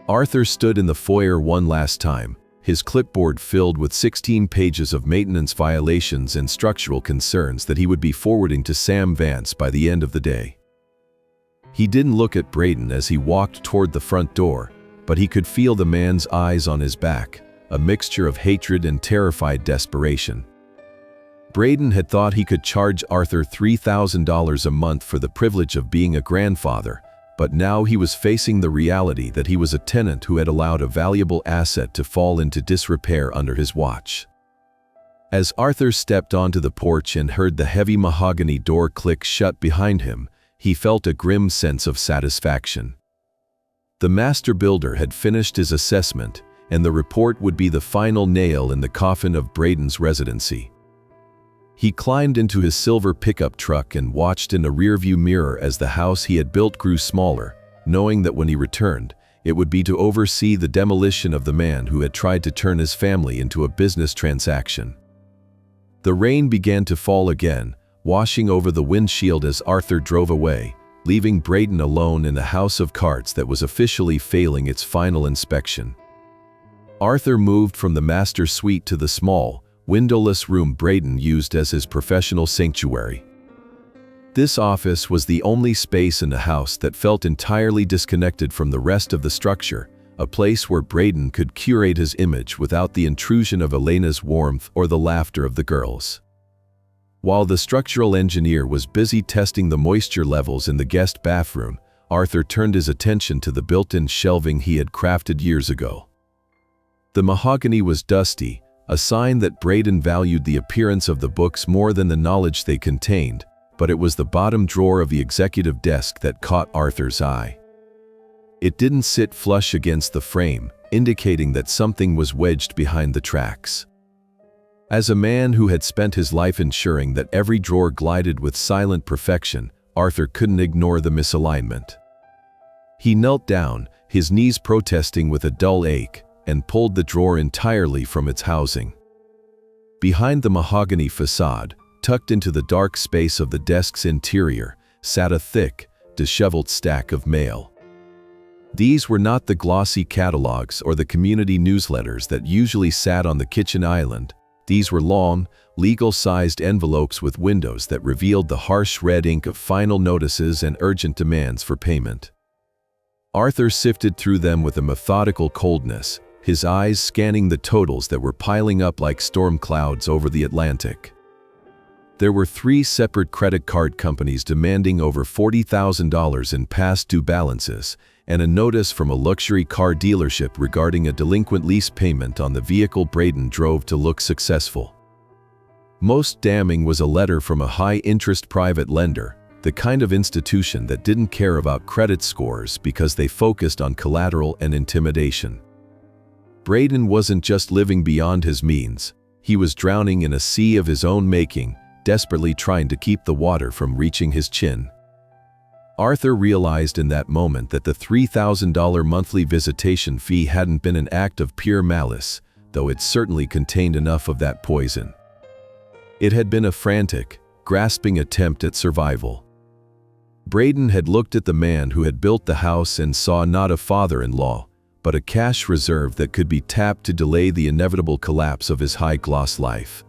S1: Arthur stood in the foyer one last time, his clipboard filled with 16 pages of maintenance violations and structural concerns that he would be forwarding to Sam Vance by the end of the day. He didn't look at Braden as he walked toward the front door, but he could feel the man's eyes on his back, a mixture of hatred and terrified desperation. Braden had thought he could charge Arthur $3,000 a month for the privilege of being a grandfather, but now he was facing the reality that he was a tenant who had allowed a valuable asset to fall into disrepair under his watch. As Arthur stepped onto the porch and heard the heavy mahogany door click shut behind him, he felt a grim sense of satisfaction. The master builder had finished his assessment, and the report would be the final nail in the coffin of Braden's residency. He climbed into his silver pickup truck and watched in a rearview mirror as the house he had built grew smaller, knowing that when he returned, it would be to oversee the demolition of the man who had tried to turn his family into a business transaction. The rain began to fall again, washing over the windshield as Arthur drove away, leaving Braden alone in the house of cards that was officially failing its final inspection. Arthur moved from the master suite to the small, windowless room Braden used as his professional sanctuary. This office was the only space in the house that felt entirely disconnected from the rest of the structure, a place where Braden could curate his image without the intrusion of Elena's warmth or the laughter of the girls. While the structural engineer was busy testing the moisture levels in the guest bathroom, Arthur turned his attention to the built-in shelving he had crafted years ago. The mahogany was dusty, a sign that Braden valued the appearance of the books more than the knowledge they contained, but it was the bottom drawer of the executive desk that caught Arthur's eye. It didn't sit flush against the frame, indicating that something was wedged behind the tracks. As a man who had spent his life ensuring that every drawer glided with silent perfection, Arthur couldn't ignore the misalignment. He knelt down, his knees protesting with a dull ache, and pulled the drawer entirely from its housing. Behind the mahogany facade, tucked into the dark space of the desk's interior, sat a thick, disheveled stack of mail. These were not the glossy catalogs or the community newsletters that usually sat on the kitchen island. These were long, legal-sized envelopes with windows that revealed the harsh red ink of final notices and urgent demands for payment. Arthur sifted through them with a methodical coldness, his eyes scanning the totals that were piling up like storm clouds over the Atlantic. There were 3 separate credit card companies demanding over $40,000 in past due balances, and a notice from a luxury car dealership regarding a delinquent lease payment on the vehicle Braden drove to look successful. Most damning was a letter from a high-interest private lender, the kind of institution that didn't care about credit scores because they focused on collateral and intimidation. Braden wasn't just living beyond his means, he was drowning in a sea of his own making, desperately trying to keep the water from reaching his chin. Arthur realized in that moment that the $3,000 monthly visitation fee hadn't been an act of pure malice, though it certainly contained enough of that poison. It had been a frantic, grasping attempt at survival. Braden had looked at the man who had built the house and saw not a father-in-law, but a cash reserve that could be tapped to delay the inevitable collapse of his high-gloss life.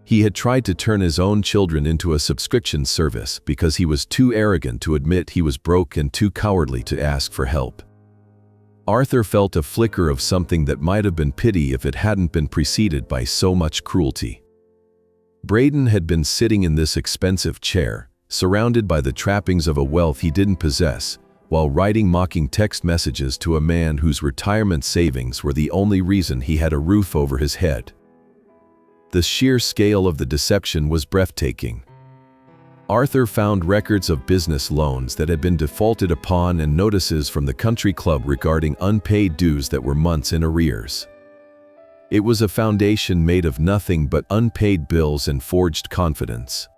S1: He had tried to turn his own children into a subscription service because he was too arrogant to admit he was broke and too cowardly to ask for help. Arthur felt a flicker of something that might have been pity if it hadn't been preceded by so much cruelty. Braden had been sitting in this expensive chair, surrounded by the trappings of a wealth he didn't possess, while writing mocking text messages to a man whose retirement savings were the only reason he had a roof over his head. The sheer scale of the deception was breathtaking. Arthur found records of business loans that had been defaulted upon and notices from the country club regarding unpaid dues that were months in arrears. It was a foundation made of nothing but unpaid bills and forged confidence.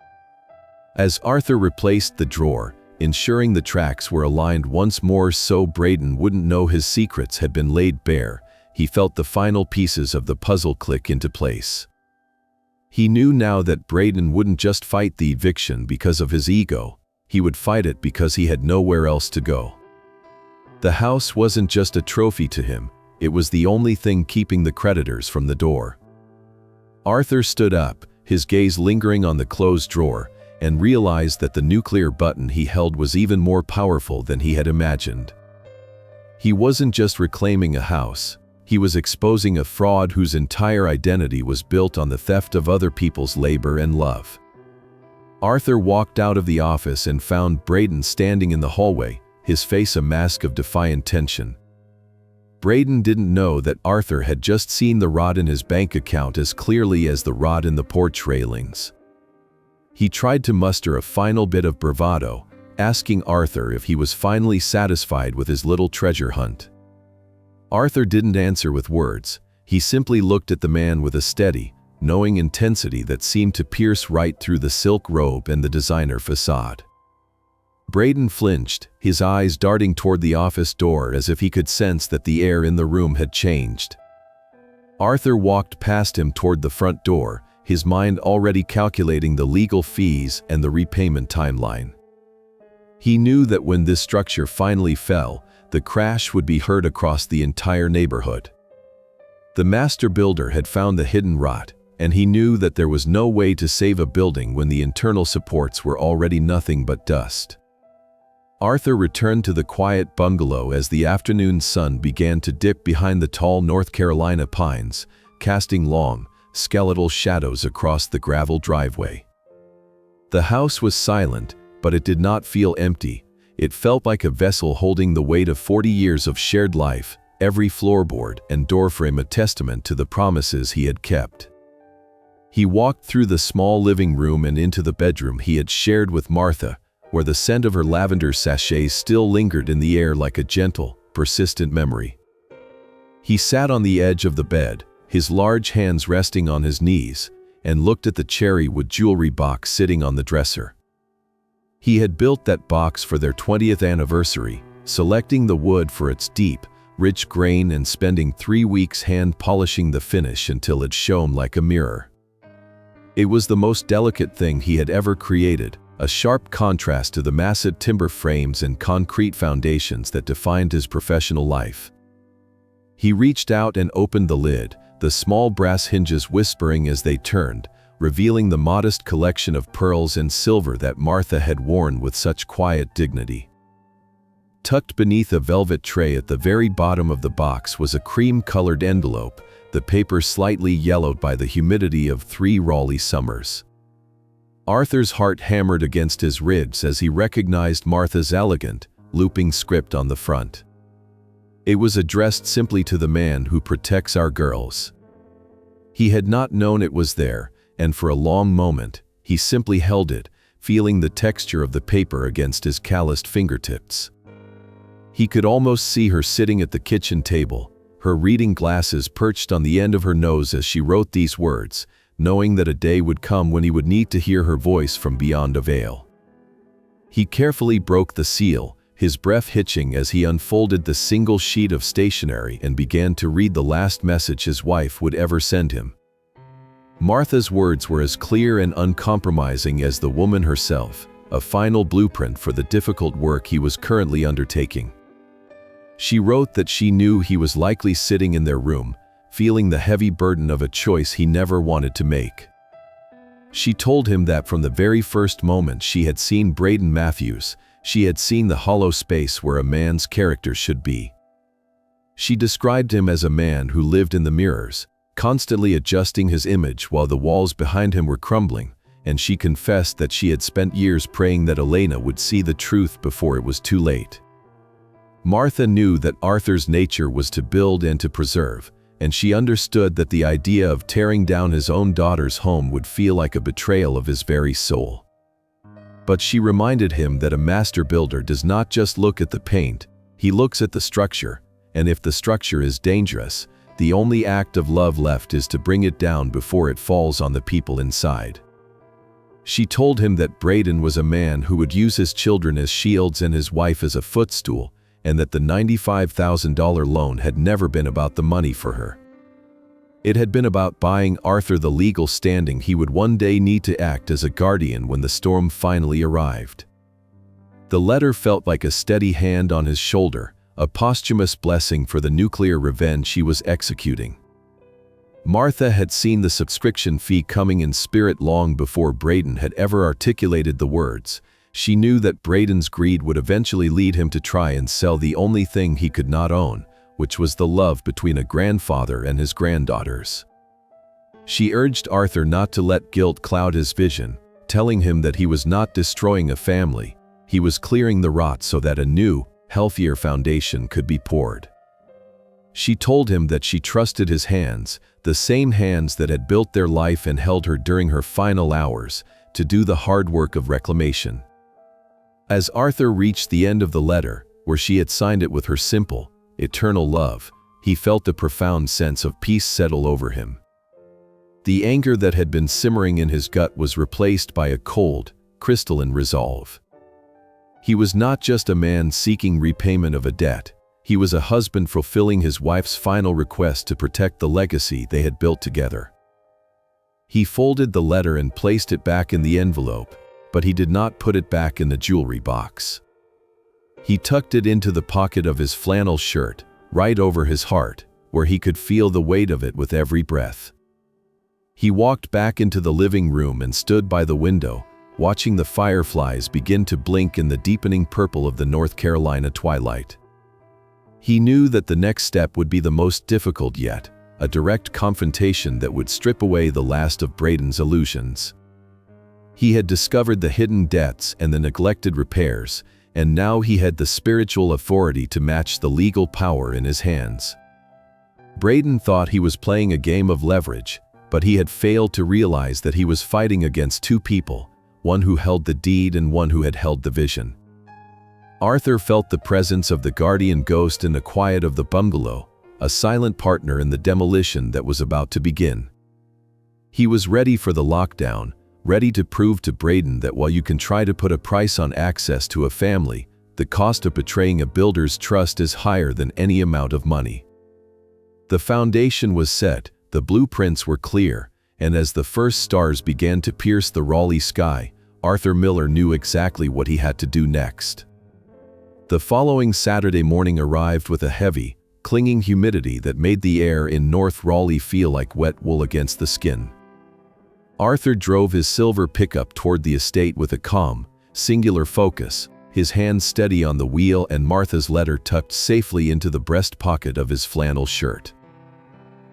S1: As Arthur replaced the drawer, ensuring the tracks were aligned once more so Braden wouldn't know his secrets had been laid bare, he felt the final pieces of the puzzle click into place. He knew now that Braden wouldn't just fight the eviction because of his ego, he would fight it because he had nowhere else to go. The house wasn't just a trophy to him, it was the only thing keeping the creditors from the door. Arthur stood up, his gaze lingering on the closed drawer, and realized that the nuclear button he held was even more powerful than he had imagined. He wasn't just reclaiming a house, He was exposing a fraud whose entire identity was built on the theft of other people's labor and love. Arthur walked out of the office and found Braden standing in the hallway, his face a mask of defiant tension. Braden didn't know that Arthur had just seen the rot in his bank account as clearly as the rot in the porch railings. He tried to muster a final bit of bravado, asking Arthur if he was finally satisfied with his little treasure hunt. Arthur didn't answer with words. He simply looked at the man with a steady, knowing intensity that seemed to pierce right through the silk robe and the designer facade. Braden flinched, his eyes darting toward the office door as if he could sense that the air in the room had changed. Arthur walked past him toward the front door, his mind already calculating the legal fees and the repayment timeline. He knew that when this structure finally fell, the crash would be heard across the entire neighborhood. The master builder had found the hidden rot, and he knew that there was no way to save a building when the internal supports were already nothing but dust. Arthur returned to the quiet bungalow as the afternoon sun began to dip behind the tall North Carolina pines, casting long, skeletal shadows across the gravel driveway. The house was silent, but it did not feel empty. It felt like a vessel holding the weight of 40 years of shared life, every floorboard and doorframe a testament to the promises he had kept. He walked through the small living room and into the bedroom he had shared with Martha, where the scent of her lavender sachets still lingered in the air like a gentle, persistent memory. He sat on the edge of the bed, his large hands resting on his knees, and looked at the cherry wood jewelry box sitting on the dresser. He had built that box for their 20th anniversary, selecting the wood for its deep, rich grain and spending 3 weeks hand-polishing the finish until it shone like a mirror. It was the most delicate thing he had ever created, a sharp contrast to the massive timber frames and concrete foundations that defined his professional life. He reached out and opened the lid, the small brass hinges whispering as they turned, revealing the modest collection of pearls and silver that Martha had worn with such quiet dignity. Tucked beneath a velvet tray at the very bottom of the box was a cream-colored envelope, the paper slightly yellowed by the humidity of 3 Raleigh summers. Arthur's heart hammered against his ribs as he recognized Martha's elegant, looping script on the front. It was addressed simply to the man who protects our girls. He had not known it was there, and for a long moment, he simply held it, feeling the texture of the paper against his calloused fingertips. He could almost see her sitting at the kitchen table, her reading glasses perched on the end of her nose as she wrote these words, knowing that a day would come when he would need to hear her voice from beyond a veil. He carefully broke the seal, his breath hitching as he unfolded the single sheet of stationery and began to read the last message his wife would ever send him. Martha's words were as clear and uncompromising as the woman herself, a final blueprint for the difficult work he was currently undertaking. She wrote that she knew he was likely sitting in their room, feeling the heavy burden of a choice he never wanted to make. She told him that from the very first moment she had seen Braden Matthews, she had seen the hollow space where a man's character should be. She described him as a man who lived in the mirrors, constantly adjusting his image while the walls behind him were crumbling, and she confessed that she had spent years praying that Elena would see the truth before it was too late. Martha knew that Arthur's nature was to build and to preserve, and she understood that the idea of tearing down his own daughter's home would feel like a betrayal of his very soul. But she reminded him that a master builder does not just look at the paint, he looks at the structure, and if the structure is dangerous, the only act of love left is to bring it down before it falls on the people inside. She told him that Braden was a man who would use his children as shields and his wife as a footstool, and that the $95,000 loan had never been about the money for her. It had been about buying Arthur the legal standing he would one day need to act as a guardian when the storm finally arrived. The letter felt like a steady hand on his shoulder, a posthumous blessing for the nuclear revenge he was executing. Martha had seen the subscription fee coming in spirit long before Braden had ever articulated the words. She knew that Braden's greed would eventually lead him to try and sell the only thing he could not own, which was the love between a grandfather and his granddaughters. She urged Arthur not to let guilt cloud his vision, telling him that he was not destroying a family, he was clearing the rot so that a new, healthier foundation could be poured. She told him that she trusted his hands, the same hands that had built their life and held her during her final hours, to do the hard work of reclamation. As Arthur reached the end of the letter, where she had signed it with her simple, eternal love, he felt a profound sense of peace settle over him. The anger that had been simmering in his gut was replaced by a cold, crystalline resolve. He was not just a man seeking repayment of a debt, he was a husband fulfilling his wife's final request to protect the legacy they had built together. He folded the letter and placed it back in the envelope, but he did not put it back in the jewelry box. He tucked it into the pocket of his flannel shirt, right over his heart, where he could feel the weight of it with every breath. He walked back into the living room and stood by the window, watching the fireflies begin to blink in the deepening purple of the North Carolina twilight. He knew that the next step would be the most difficult yet, a direct confrontation that would strip away the last of Braden's illusions. He had discovered the hidden debts and the neglected repairs, and now he had the spiritual authority to match the legal power in his hands. Braden thought he was playing a game of leverage, but he had failed to realize that he was fighting against two people, one who held the deed and one who had held the vision. Arthur felt the presence of the guardian ghost in the quiet of the bungalow, a silent partner in the demolition that was about to begin. He was ready for the lockdown, ready to prove to Braden that while you can try to put a price on access to a family, the cost of betraying a builder's trust is higher than any amount of money. The foundation was set, the blueprints were clear, and as the first stars began to pierce the Raleigh sky, Arthur Miller knew exactly what he had to do next. The following Saturday morning arrived with a heavy, clinging humidity that made the air in North Raleigh feel like wet wool against the skin. Arthur drove his silver pickup toward the estate with a calm, singular focus, his hands steady on the wheel and Martha's letter tucked safely into the breast pocket of his flannel shirt.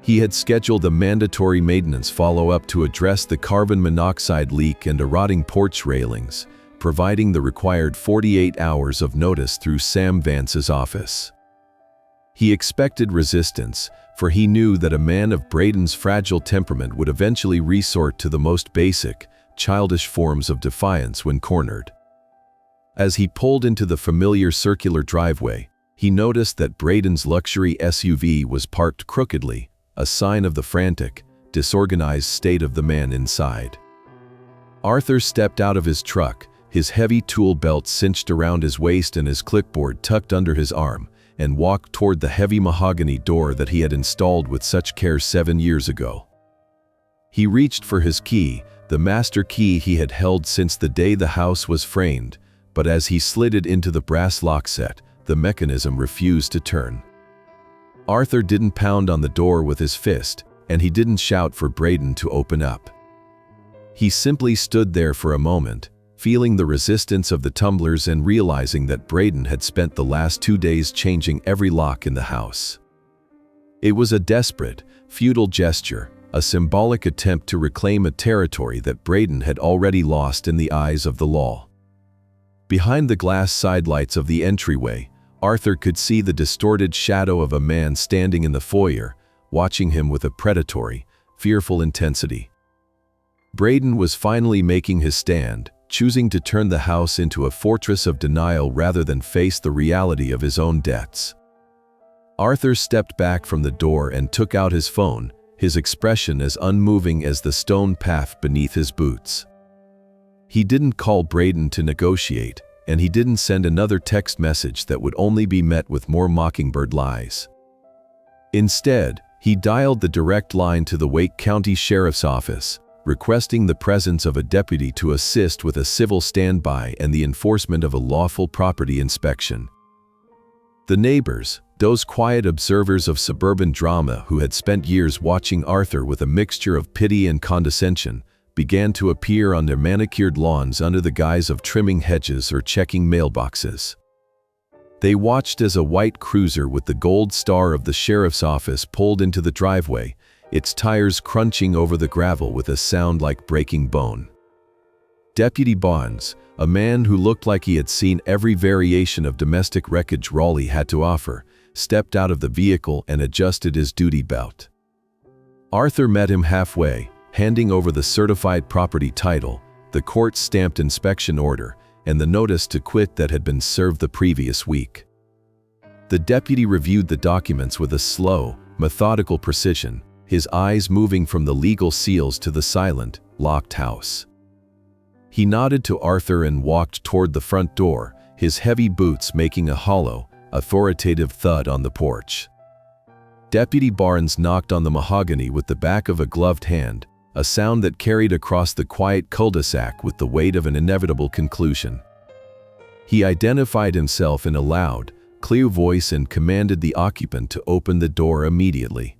S1: He had scheduled a mandatory maintenance follow-up to address the carbon monoxide leak and the rotting porch railings, providing the required 48 hours of notice through Sam Vance's office. He expected resistance, for he knew that a man of Braden's fragile temperament would eventually resort to the most basic, childish forms of defiance when cornered. As he pulled into the familiar circular driveway, he noticed that Braden's luxury SUV was parked crookedly, a sign of the frantic, disorganized state of the man inside. Arthur stepped out of his truck, his heavy tool belt cinched around his waist and his clipboard tucked under his arm, and walked toward the heavy mahogany door that he had installed with such care 7 years ago. He reached for his key, the master key he had held since the day the house was framed, but as he slid it into the brass lock set, the mechanism refused to turn. Arthur didn't pound on the door with his fist, and he didn't shout for Braden to open up. He simply stood there for a moment, feeling the resistance of the tumblers and realizing that Braden had spent the last 2 days changing every lock in the house. It was a desperate, futile gesture, a symbolic attempt to reclaim a territory that Braden had already lost in the eyes of the law. Behind the glass sidelights of the entryway, Arthur could see the distorted shadow of a man standing in the foyer, watching him with a predatory, fearful intensity. Braden was finally making his stand, choosing to turn the house into a fortress of denial rather than face the reality of his own debts. Arthur stepped back from the door and took out his phone, his expression as unmoving as the stone path beneath his boots. He didn't call Braden to negotiate, and he didn't send another text message that would only be met with more mockingbird lies. Instead, he dialed the direct line to the Wake County Sheriff's Office, requesting the presence of a deputy to assist with a civil standby and the enforcement of a lawful property inspection. The neighbors, those quiet observers of suburban drama who had spent years watching Arthur with a mixture of pity and condescension, began to appear on their manicured lawns under the guise of trimming hedges or checking mailboxes. They watched as a white cruiser with the gold star of the sheriff's office pulled into the driveway, its tires crunching over the gravel with a sound like breaking bone. Deputy Barnes, a man who looked like he had seen every variation of domestic wreckage Raleigh had to offer, stepped out of the vehicle and adjusted his duty belt. Arthur met him halfway, handing over the certified property title, the court-stamped inspection order, and the notice to quit that had been served the previous week. The deputy reviewed the documents with a slow, methodical precision, his eyes moving from the legal seals to the silent, locked house. He nodded to Arthur and walked toward the front door, his heavy boots making a hollow, authoritative thud on the porch. Deputy Barnes knocked on the mahogany with the back of a gloved hand, a sound that carried across the quiet cul-de-sac with the weight of an inevitable conclusion. He identified himself in a loud, clear voice and commanded the occupant to open the door immediately.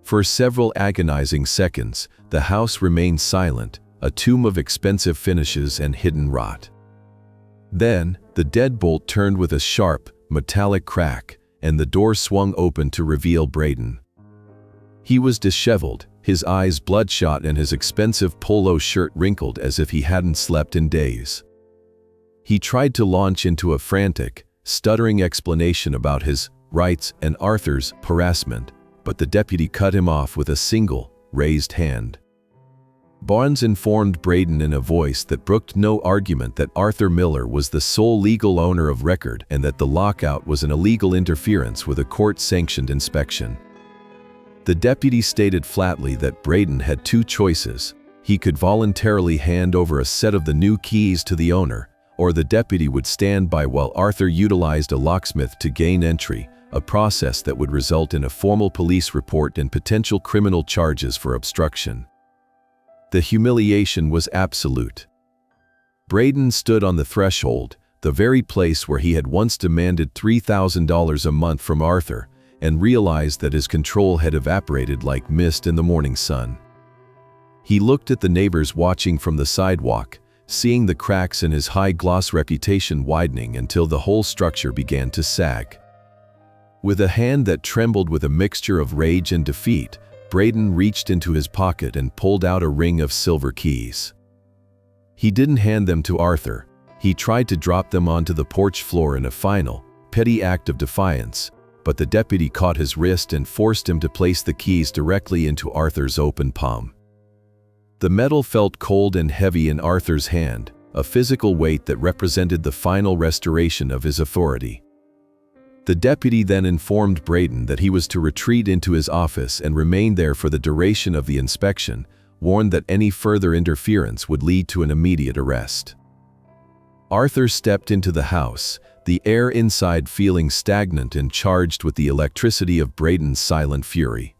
S1: For several agonizing seconds, the house remained silent, a tomb of expensive finishes and hidden rot. Then, the deadbolt turned with a sharp, metallic crack, and the door swung open to reveal Braden. He was disheveled, his eyes bloodshot and his expensive polo shirt wrinkled as if he hadn't slept in days. He tried to launch into a frantic, stuttering explanation about his rights and Arthur's harassment, but the deputy cut him off with a single, raised hand. Barnes informed Braden in a voice that brooked no argument that Arthur Miller was the sole legal owner of record and that the lockout was an illegal interference with a court-sanctioned inspection. The deputy stated flatly that Braden had two choices. He could voluntarily hand over a set of the new keys to the owner, or the deputy would stand by while Arthur utilized a locksmith to gain entry, a process that would result in a formal police report and potential criminal charges for obstruction. The humiliation was absolute. Braden stood on the threshold, the very place where he had once demanded $3,000 a month from Arthur, and realized that his control had evaporated like mist in the morning sun. He looked at the neighbors watching from the sidewalk, seeing the cracks in his high-gloss reputation widening until the whole structure began to sag. With a hand that trembled with a mixture of rage and defeat, Braden reached into his pocket and pulled out a ring of silver keys. He didn't hand them to Arthur. He tried to drop them onto the porch floor in a final, petty act of defiance, but the deputy caught his wrist and forced him to place the keys directly into Arthur's open palm. The metal felt cold and heavy in Arthur's hand, a physical weight that represented the final restoration of his authority. The deputy then informed Braden that he was to retreat into his office and remain there for the duration of the inspection, warned that any further interference would lead to an immediate arrest. Arthur stepped into the house, the air inside feeling stagnant and charged with the electricity of Braden's silent fury.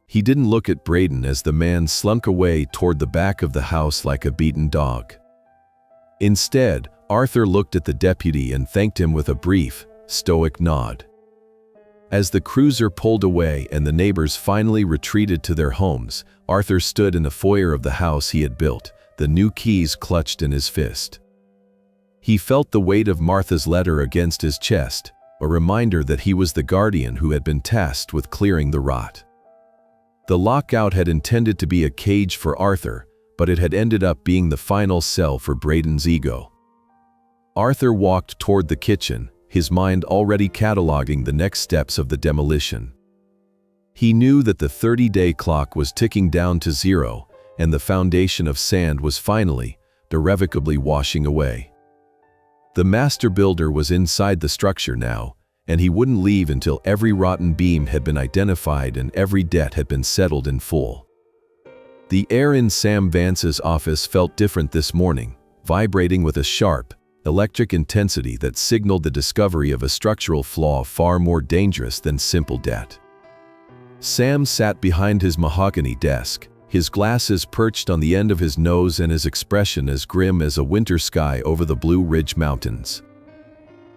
S1: He didn't look at Braden as the man slunk away toward the back of the house like a beaten dog. Instead, Arthur looked at the deputy and thanked him with a brief, stoic nod. As the cruiser pulled away and the neighbors finally retreated to their homes, Arthur stood in the foyer of the house he had built, the new keys clutched in his fist. He felt the weight of Martha's letter against his chest, a reminder that he was the guardian who had been tasked with clearing the rot. The lockout had intended to be a cage for Arthur, but it had ended up being the final cell for Braden's ego. Arthur walked toward the kitchen, his mind already cataloging the next steps of the demolition. He knew that the 30-day clock was ticking down to zero, and the foundation of sand was finally, irrevocably washing away. The master builder was inside the structure now, and he wouldn't leave until every rotten beam had been identified and every debt had been settled in full. The air in Sam Vance's office felt different this morning, vibrating with a sharp, electric intensity that signaled the discovery of a structural flaw far more dangerous than simple debt. Sam sat behind his mahogany desk, his glasses perched on the end of his nose and his expression as grim as a winter sky over the Blue Ridge Mountains.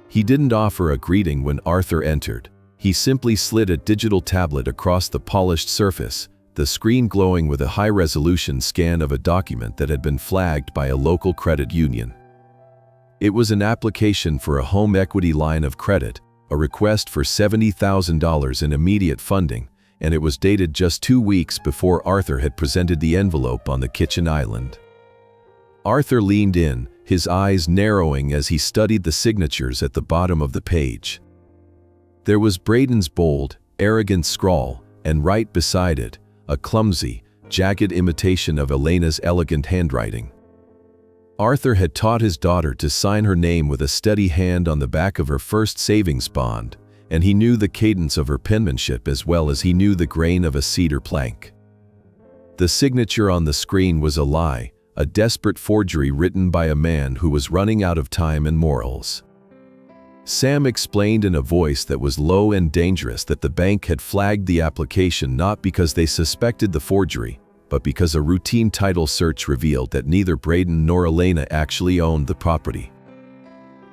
S1: He didn't offer a greeting when Arthur entered. He simply slid a digital tablet across the polished surface, the screen glowing with a high-resolution scan of a document that had been flagged by a local credit union. It was an application for a home equity line of credit, a request for $70,000 in immediate funding, and it was dated just 2 weeks before Arthur had presented the envelope on the kitchen island. Arthur leaned in, his eyes narrowing as he studied the signatures at the bottom of the page. There was Braden's bold, arrogant scrawl, and right beside it, a clumsy, jagged imitation of Elena's elegant handwriting. Arthur had taught his daughter to sign her name with a steady hand on the back of her first savings bond, and he knew the cadence of her penmanship as well as he knew the grain of a cedar plank. The signature on the screen was a lie, a desperate forgery written by a man who was running out of time and morals. Sam explained in a voice that was low and dangerous that the bank had flagged the application not because they suspected the forgery, but because a routine title search revealed that neither Braden nor Elena actually owned the property.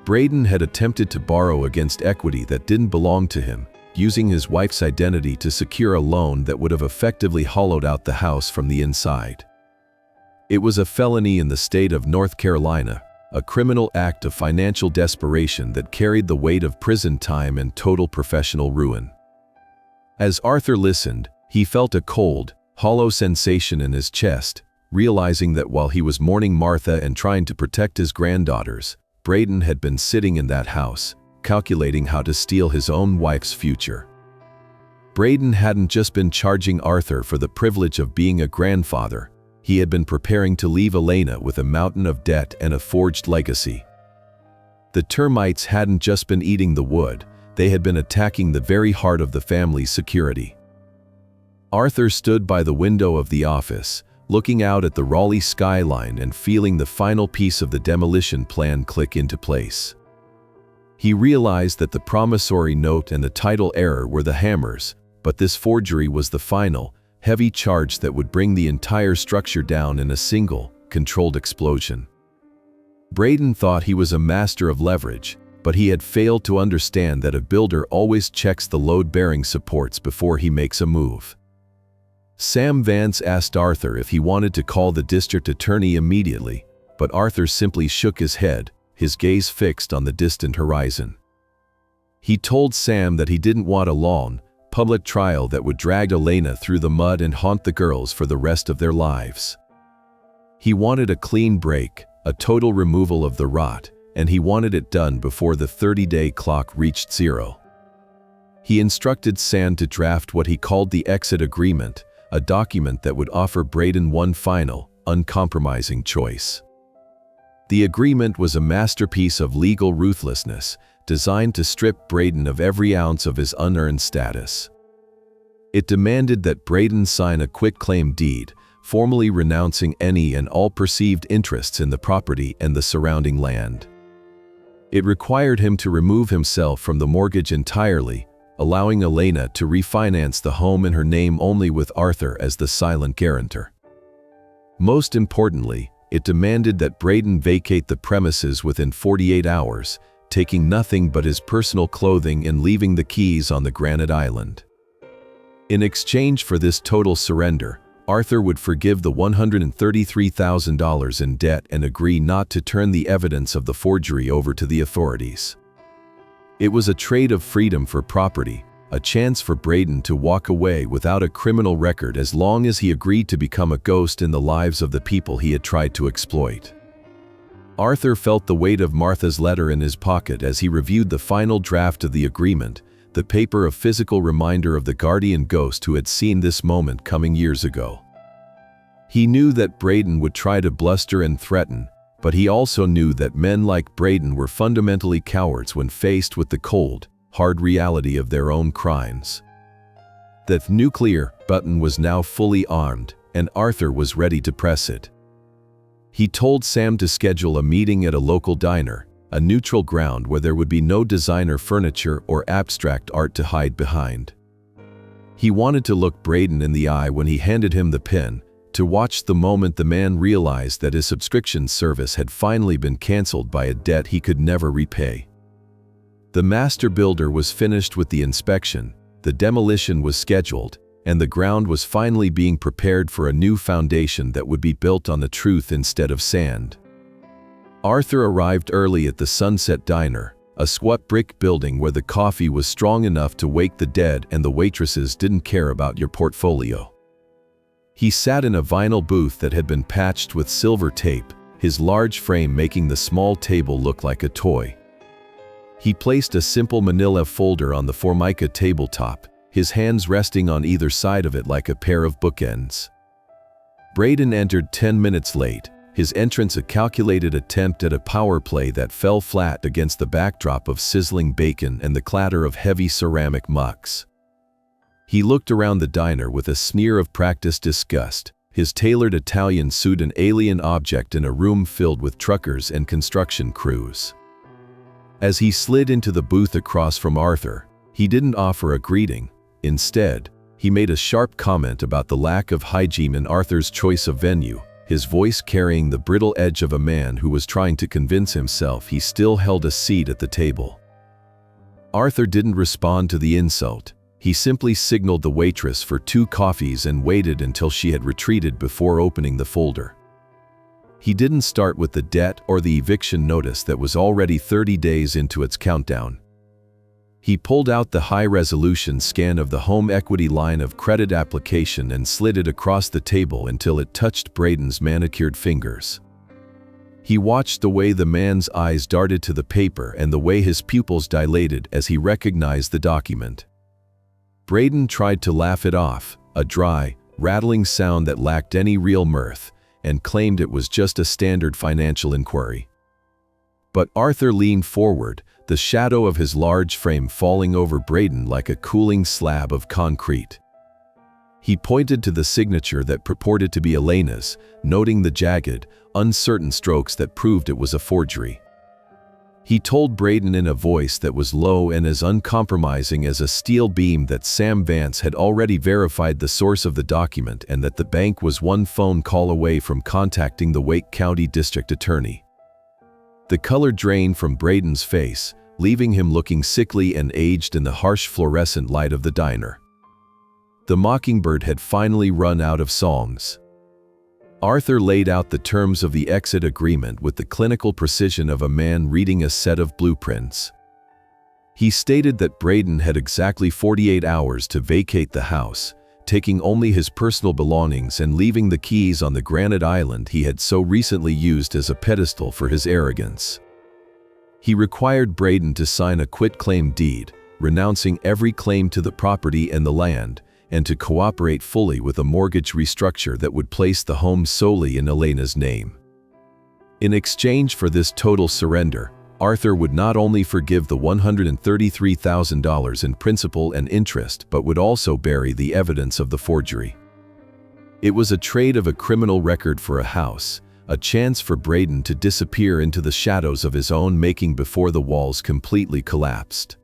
S1: Braden had attempted to borrow against equity that didn't belong to him, using his wife's identity to secure a loan that would have effectively hollowed out the house from the inside. It was a felony in the state of North Carolina, a criminal act of financial desperation that carried the weight of prison time and total professional ruin. As Arthur listened, he felt a cold, hollow sensation in his chest, realizing that while he was mourning Martha and trying to protect his granddaughters, Braden had been sitting in that house, calculating how to steal his own wife's future. Braden hadn't just been charging Arthur for the privilege of being a grandfather, he had been preparing to leave Elena with a mountain of debt and a forged legacy. The termites hadn't just been eating the wood, they had been attacking the very heart of the family's security. Arthur stood by the window of the office, looking out at the Raleigh skyline and feeling the final piece of the demolition plan click into place. He realized that the promissory note and the title error were the hammers, but this forgery was the final, heavy charge that would bring the entire structure down in a single, controlled explosion. Braden thought he was a master of leverage, but he had failed to understand that a builder always checks the load-bearing supports before he makes a move. Sam Vance asked Arthur if he wanted to call the district attorney immediately, but Arthur simply shook his head, his gaze fixed on the distant horizon. He told Sam that he didn't want a long, public trial that would drag Elena through the mud and haunt the girls for the rest of their lives. He wanted a clean break, a total removal of the rot, and he wanted it done before the 30-day clock reached zero. He instructed Sam to draft what he called the exit agreement, a document that would offer Braden one final, uncompromising choice. The agreement was a masterpiece of legal ruthlessness, designed to strip Braden of every ounce of his unearned status. It demanded that Braden sign a quitclaim deed, formally renouncing any and all perceived interests in the property and the surrounding land. It required him to remove himself from the mortgage entirely, allowing Elena to refinance the home in her name only with Arthur as the silent guarantor. Most importantly, it demanded that Braden vacate the premises within 48 hours, taking nothing but his personal clothing and leaving the keys on the granite island. In exchange for this total surrender, Arthur would forgive the $133,000 in debt and agree not to turn the evidence of the forgery over to the authorities. It was a trade of freedom for property, a chance for Braden to walk away without a criminal record as long as he agreed to become a ghost in the lives of the people he had tried to exploit. Arthur felt the weight of Martha's letter in his pocket as he reviewed the final draft of the agreement, the paper a physical reminder of the guardian ghost who had seen this moment coming years ago. He knew that Braden would try to bluster and threaten, but he also knew that men like Braden were fundamentally cowards when faced with the cold, hard reality of their own crimes. The nuclear button was now fully armed, and Arthur was ready to press it. He told Sam to schedule a meeting at a local diner, a neutral ground where there would be no designer furniture or abstract art to hide behind. He wanted to look Braden in the eye when he handed him the pen, to watch the moment the man realized that his subscription service had finally been canceled by a debt he could never repay. The master builder was finished with the inspection, the demolition was scheduled, and the ground was finally being prepared for a new foundation that would be built on the truth instead of sand. Arthur arrived early at the Sunset Diner, a squat brick building where the coffee was strong enough to wake the dead and the waitresses didn't care about your portfolio. He sat in a vinyl booth that had been patched with silver tape, his large frame making the small table look like a toy. He placed a simple manila folder on the Formica tabletop, his hands resting on either side of it like a pair of bookends. Braden entered 10 minutes late, his entrance a calculated attempt at a power play that fell flat against the backdrop of sizzling bacon and the clatter of heavy ceramic mugs. He looked around the diner with a sneer of practiced disgust, his tailored Italian suit an alien object in a room filled with truckers and construction crews. As he slid into the booth across from Arthur, he didn't offer a greeting. Instead, he made a sharp comment about the lack of hygiene in Arthur's choice of venue, his voice carrying the brittle edge of a man who was trying to convince himself he still held a seat at the table. Arthur didn't respond to the insult. He simply signaled the waitress for 2 coffees and waited until she had retreated before opening the folder. He didn't start with the debt or the eviction notice that was already 30 days into its countdown. He pulled out the high-resolution scan of the home equity line of credit application and slid it across the table until it touched Braden's manicured fingers. He watched the way the man's eyes darted to the paper and the way his pupils dilated as he recognized the document. Braden tried to laugh it off, a dry, rattling sound that lacked any real mirth, and claimed it was just a standard financial inquiry. But Arthur leaned forward, the shadow of his large frame falling over Braden like a cooling slab of concrete. He pointed to the signature that purported to be Elena's, noting the jagged, uncertain strokes that proved it was a forgery. He told Braden in a voice that was low and as uncompromising as a steel beam that Sam Vance had already verified the source of the document and that the bank was one phone call away from contacting the Wake County District Attorney. The color drained from Braden's face, leaving him looking sickly and aged in the harsh fluorescent light of the diner. The mockingbird had finally run out of songs. Arthur laid out the terms of the exit agreement with the clinical precision of a man reading a set of blueprints. He stated that Braden had exactly 48 hours to vacate the house, taking only his personal belongings and leaving the keys on the granite island he had so recently used as a pedestal for his arrogance. He required Braden to sign a quitclaim deed, renouncing every claim to the property and the land, and to cooperate fully with a mortgage restructure that would place the home solely in Elena's name. In exchange for this total surrender, Arthur would not only forgive the $133,000 in principal and interest but would also bury the evidence of the forgery. It was a trade of a criminal record for a house, a chance for Braden to disappear into the shadows of his own making before the walls completely collapsed.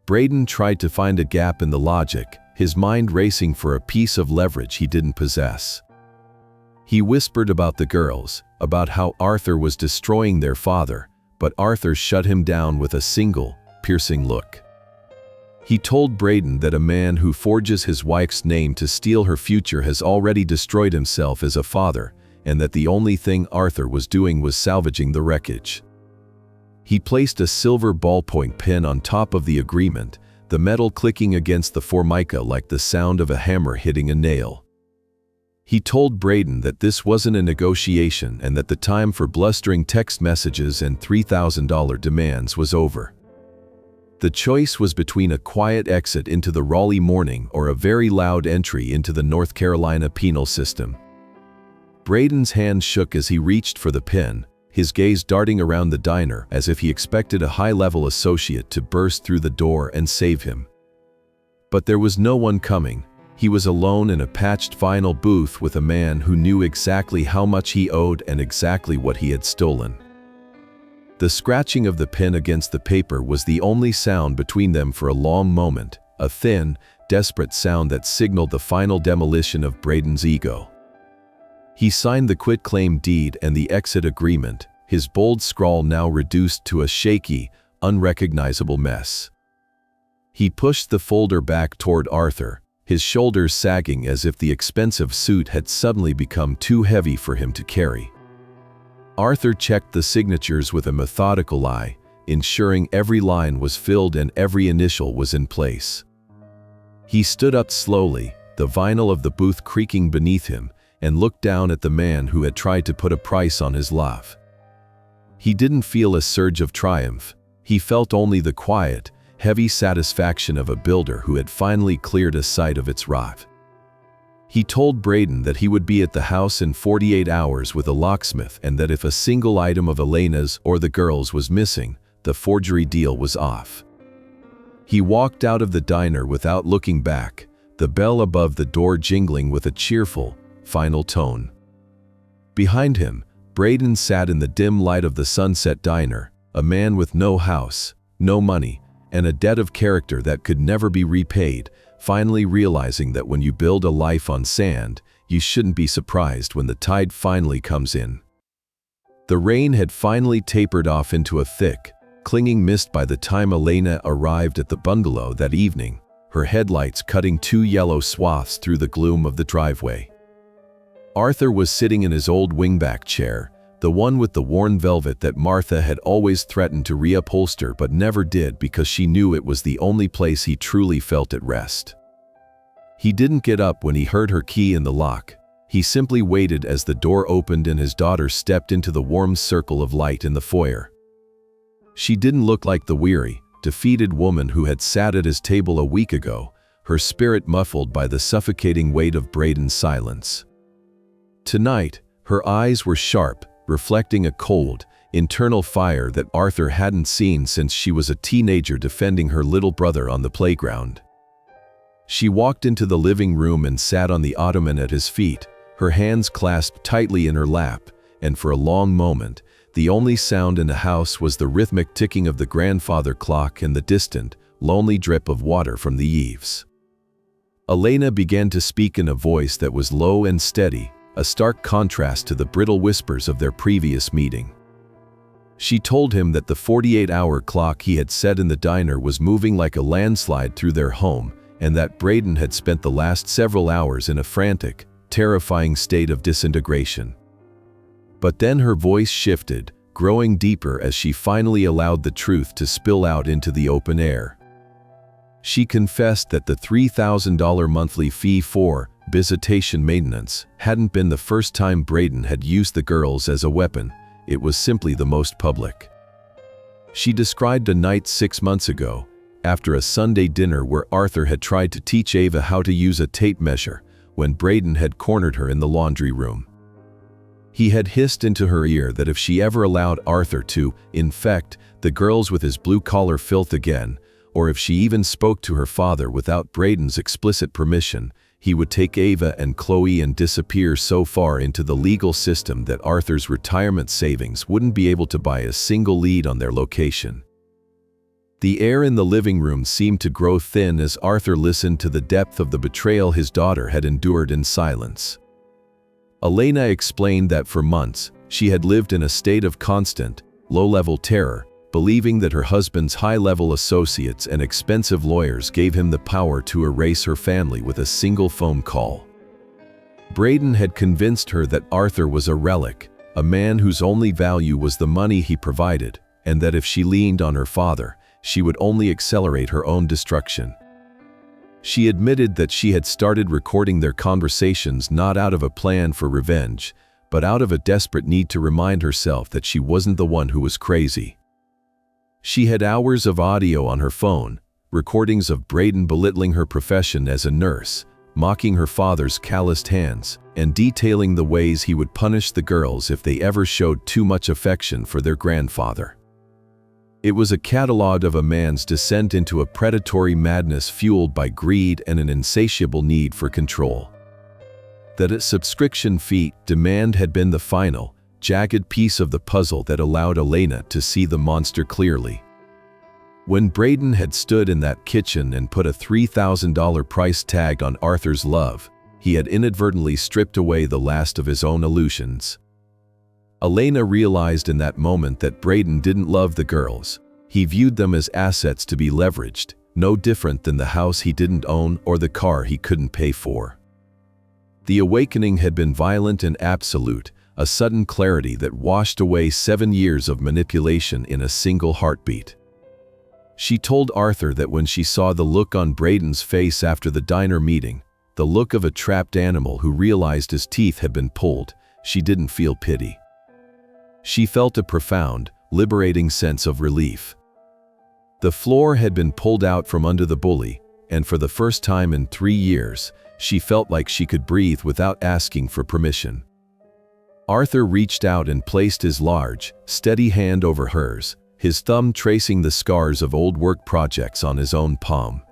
S1: Braden tried to find a gap in the logic, his mind racing for a piece of leverage he didn't possess. He whispered about the girls, about how Arthur was destroying their father, but Arthur shut him down with a single, piercing look. He told Braden that a man who forges his wife's name to steal her future has already destroyed himself as a father, and that the only thing Arthur was doing was salvaging the wreckage. He placed a silver ballpoint pen on top of the agreement, the metal clicking against the Formica like the sound of a hammer hitting a nail. He told Braden that this wasn't a negotiation and that the time for blustering text messages and $3,000 demands was over. The choice was between a quiet exit into the Raleigh morning or a very loud entry into the North Carolina penal system. Braden's hand shook as he reached for the pen, his gaze darting around the diner as if he expected a high-level associate to burst through the door and save him. But there was no one coming. He was alone in a patched vinyl booth with a man who knew exactly how much he owed and exactly what he had stolen. The scratching of the pen against the paper was the only sound between them for a long moment, a thin, desperate sound that signaled the final demolition of Braden's ego. He signed the quitclaim deed and the exit agreement, his bold scrawl now reduced to a shaky, unrecognizable mess. He pushed the folder back toward Arthur, his shoulders sagging as if the expensive suit had suddenly become too heavy for him to carry. Arthur checked the signatures with a methodical eye, ensuring every line was filled and every initial was in place. He stood up slowly, the vinyl of the booth creaking beneath him, and looked down at the man who had tried to put a price on his love. He didn't feel a surge of triumph. He felt only the quiet, heavy satisfaction of a builder who had finally cleared a site of its rot. He told Braden that he would be at the house in 48 hours with a locksmith, and that if a single item of Elena's or the girl's was missing, the forgery deal was off. He walked out of the diner without looking back, the bell above the door jingling with a cheerful, final tone. Behind him, Braden sat in the dim light of the Sunset Diner, a man with no house, no money, and a debt of character that could never be repaid, finally realizing that when you build a life on sand, you shouldn't be surprised when the tide finally comes in. The rain had finally tapered off into a thick, clinging mist by the time Elena arrived at the bungalow that evening, her headlights cutting 2 yellow swaths through the gloom of the driveway. Arthur was sitting in his old wingback chair, the one with the worn velvet that Martha had always threatened to reupholster but never did because she knew it was the only place he truly felt at rest. He didn't get up when he heard her key in the lock. He simply waited as the door opened and his daughter stepped into the warm circle of light in the foyer. She didn't look like the weary, defeated woman who had sat at his table a week ago, her spirit muffled by the suffocating weight of Braden's silence. Tonight, her eyes were sharp, reflecting a cold, internal fire that Arthur hadn't seen since she was a teenager defending her little brother on the playground. She walked into the living room and sat on the ottoman at his feet, her hands clasped tightly in her lap, and for a long moment, the only sound in the house was the rhythmic ticking of the grandfather clock and the distant, lonely drip of water from the eaves. Elena began to speak in a voice that was low and steady, a stark contrast to the brittle whispers of their previous meeting. She told him that the 48-hour clock he had set in the diner was moving like a landslide through their home, and that Braden had spent the last several hours in a frantic, terrifying state of disintegration. But then her voice shifted, growing deeper as she finally allowed the truth to spill out into the open air. She confessed that the $3,000 monthly fee for visitation maintenance hadn't been the first time Braden had used the girls as a weapon, it was simply the most public. She described a night 6 months ago, after a Sunday dinner where Arthur had tried to teach Ava how to use a tape measure, when Braden had cornered her in the laundry room. He had hissed into her ear that if she ever allowed Arthur to infect the girls with his blue-collar filth again, or if she even spoke to her father without Braden's explicit permission, he would take Ava and Chloe and disappear so far into the legal system that Arthur's retirement savings wouldn't be able to buy a single lead on their location. The air in the living room seemed to grow thin as Arthur listened to the depth of the betrayal his daughter had endured in silence. Elena explained that for months, she had lived in a state of constant, low-level terror, believing that her husband's high-level associates and expensive lawyers gave him the power to erase her family with a single phone call. Braden had convinced her that Arthur was a relic, a man whose only value was the money he provided, and that if she leaned on her father, she would only accelerate her own destruction. She admitted that she had started recording their conversations not out of a plan for revenge, but out of a desperate need to remind herself that she wasn't the one who was crazy. She had hours of audio on her phone, recordings of Braden belittling her profession as a nurse, mocking her father's calloused hands, and detailing the ways he would punish the girls if they ever showed too much affection for their grandfather. It was a catalog of a man's descent into a predatory madness fueled by greed and an insatiable need for control. That a subscription fee demand had been the final, jagged piece of the puzzle that allowed Elena to see the monster clearly. When Braden had stood in that kitchen and put a $3,000 price tag on Arthur's love, he had inadvertently stripped away the last of his own illusions. Elena realized in that moment that Braden didn't love the girls. He viewed them as assets to be leveraged, no different than the house he didn't own or the car he couldn't pay for. The awakening had been violent and absolute, a sudden clarity that washed away 7 years of manipulation in a single heartbeat. She told Arthur that when she saw the look on Braden's face after the diner meeting, the look of a trapped animal who realized his teeth had been pulled, she didn't feel pity. She felt a profound, liberating sense of relief. The floor had been pulled out from under the bully, and for the first time in 3 years, she felt like she could breathe without asking for permission. Arthur reached out and placed his large, steady hand over hers, his thumb tracing the scars of old work projects on his own palm.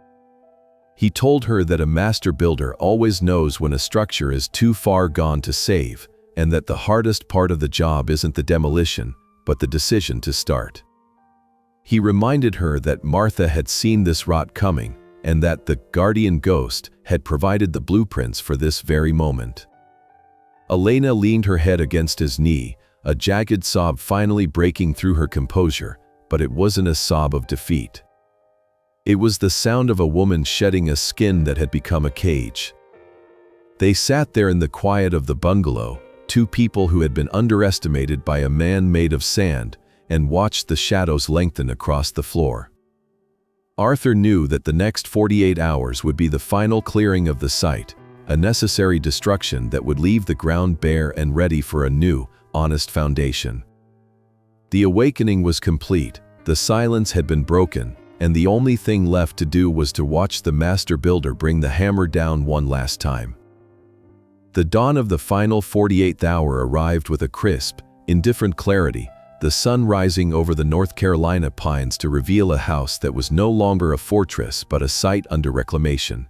S1: He told her that a master builder always knows when a structure is too far gone to save, and that the hardest part of the job isn't the demolition, but the decision to start. He reminded her that Martha had seen this rot coming, and that the guardian ghost had provided the blueprints for this very moment. Elena leaned her head against his knee, a jagged sob finally breaking through her composure, but it wasn't a sob of defeat. It was the sound of a woman shedding a skin that had become a cage. They sat there in the quiet of the bungalow, two people who had been underestimated by a man made of sand, and watched the shadows lengthen across the floor. Arthur knew that the next 48 hours would be the final clearing of the site, a necessary destruction that would leave the ground bare and ready for a new, honest foundation. The awakening was complete, the silence had been broken, and the only thing left to do was to watch the master builder bring the hammer down one last time. The dawn of the final 48th hour arrived with a crisp, indifferent clarity, the sun rising over the North Carolina pines to reveal a house that was no longer a fortress but a site under reclamation.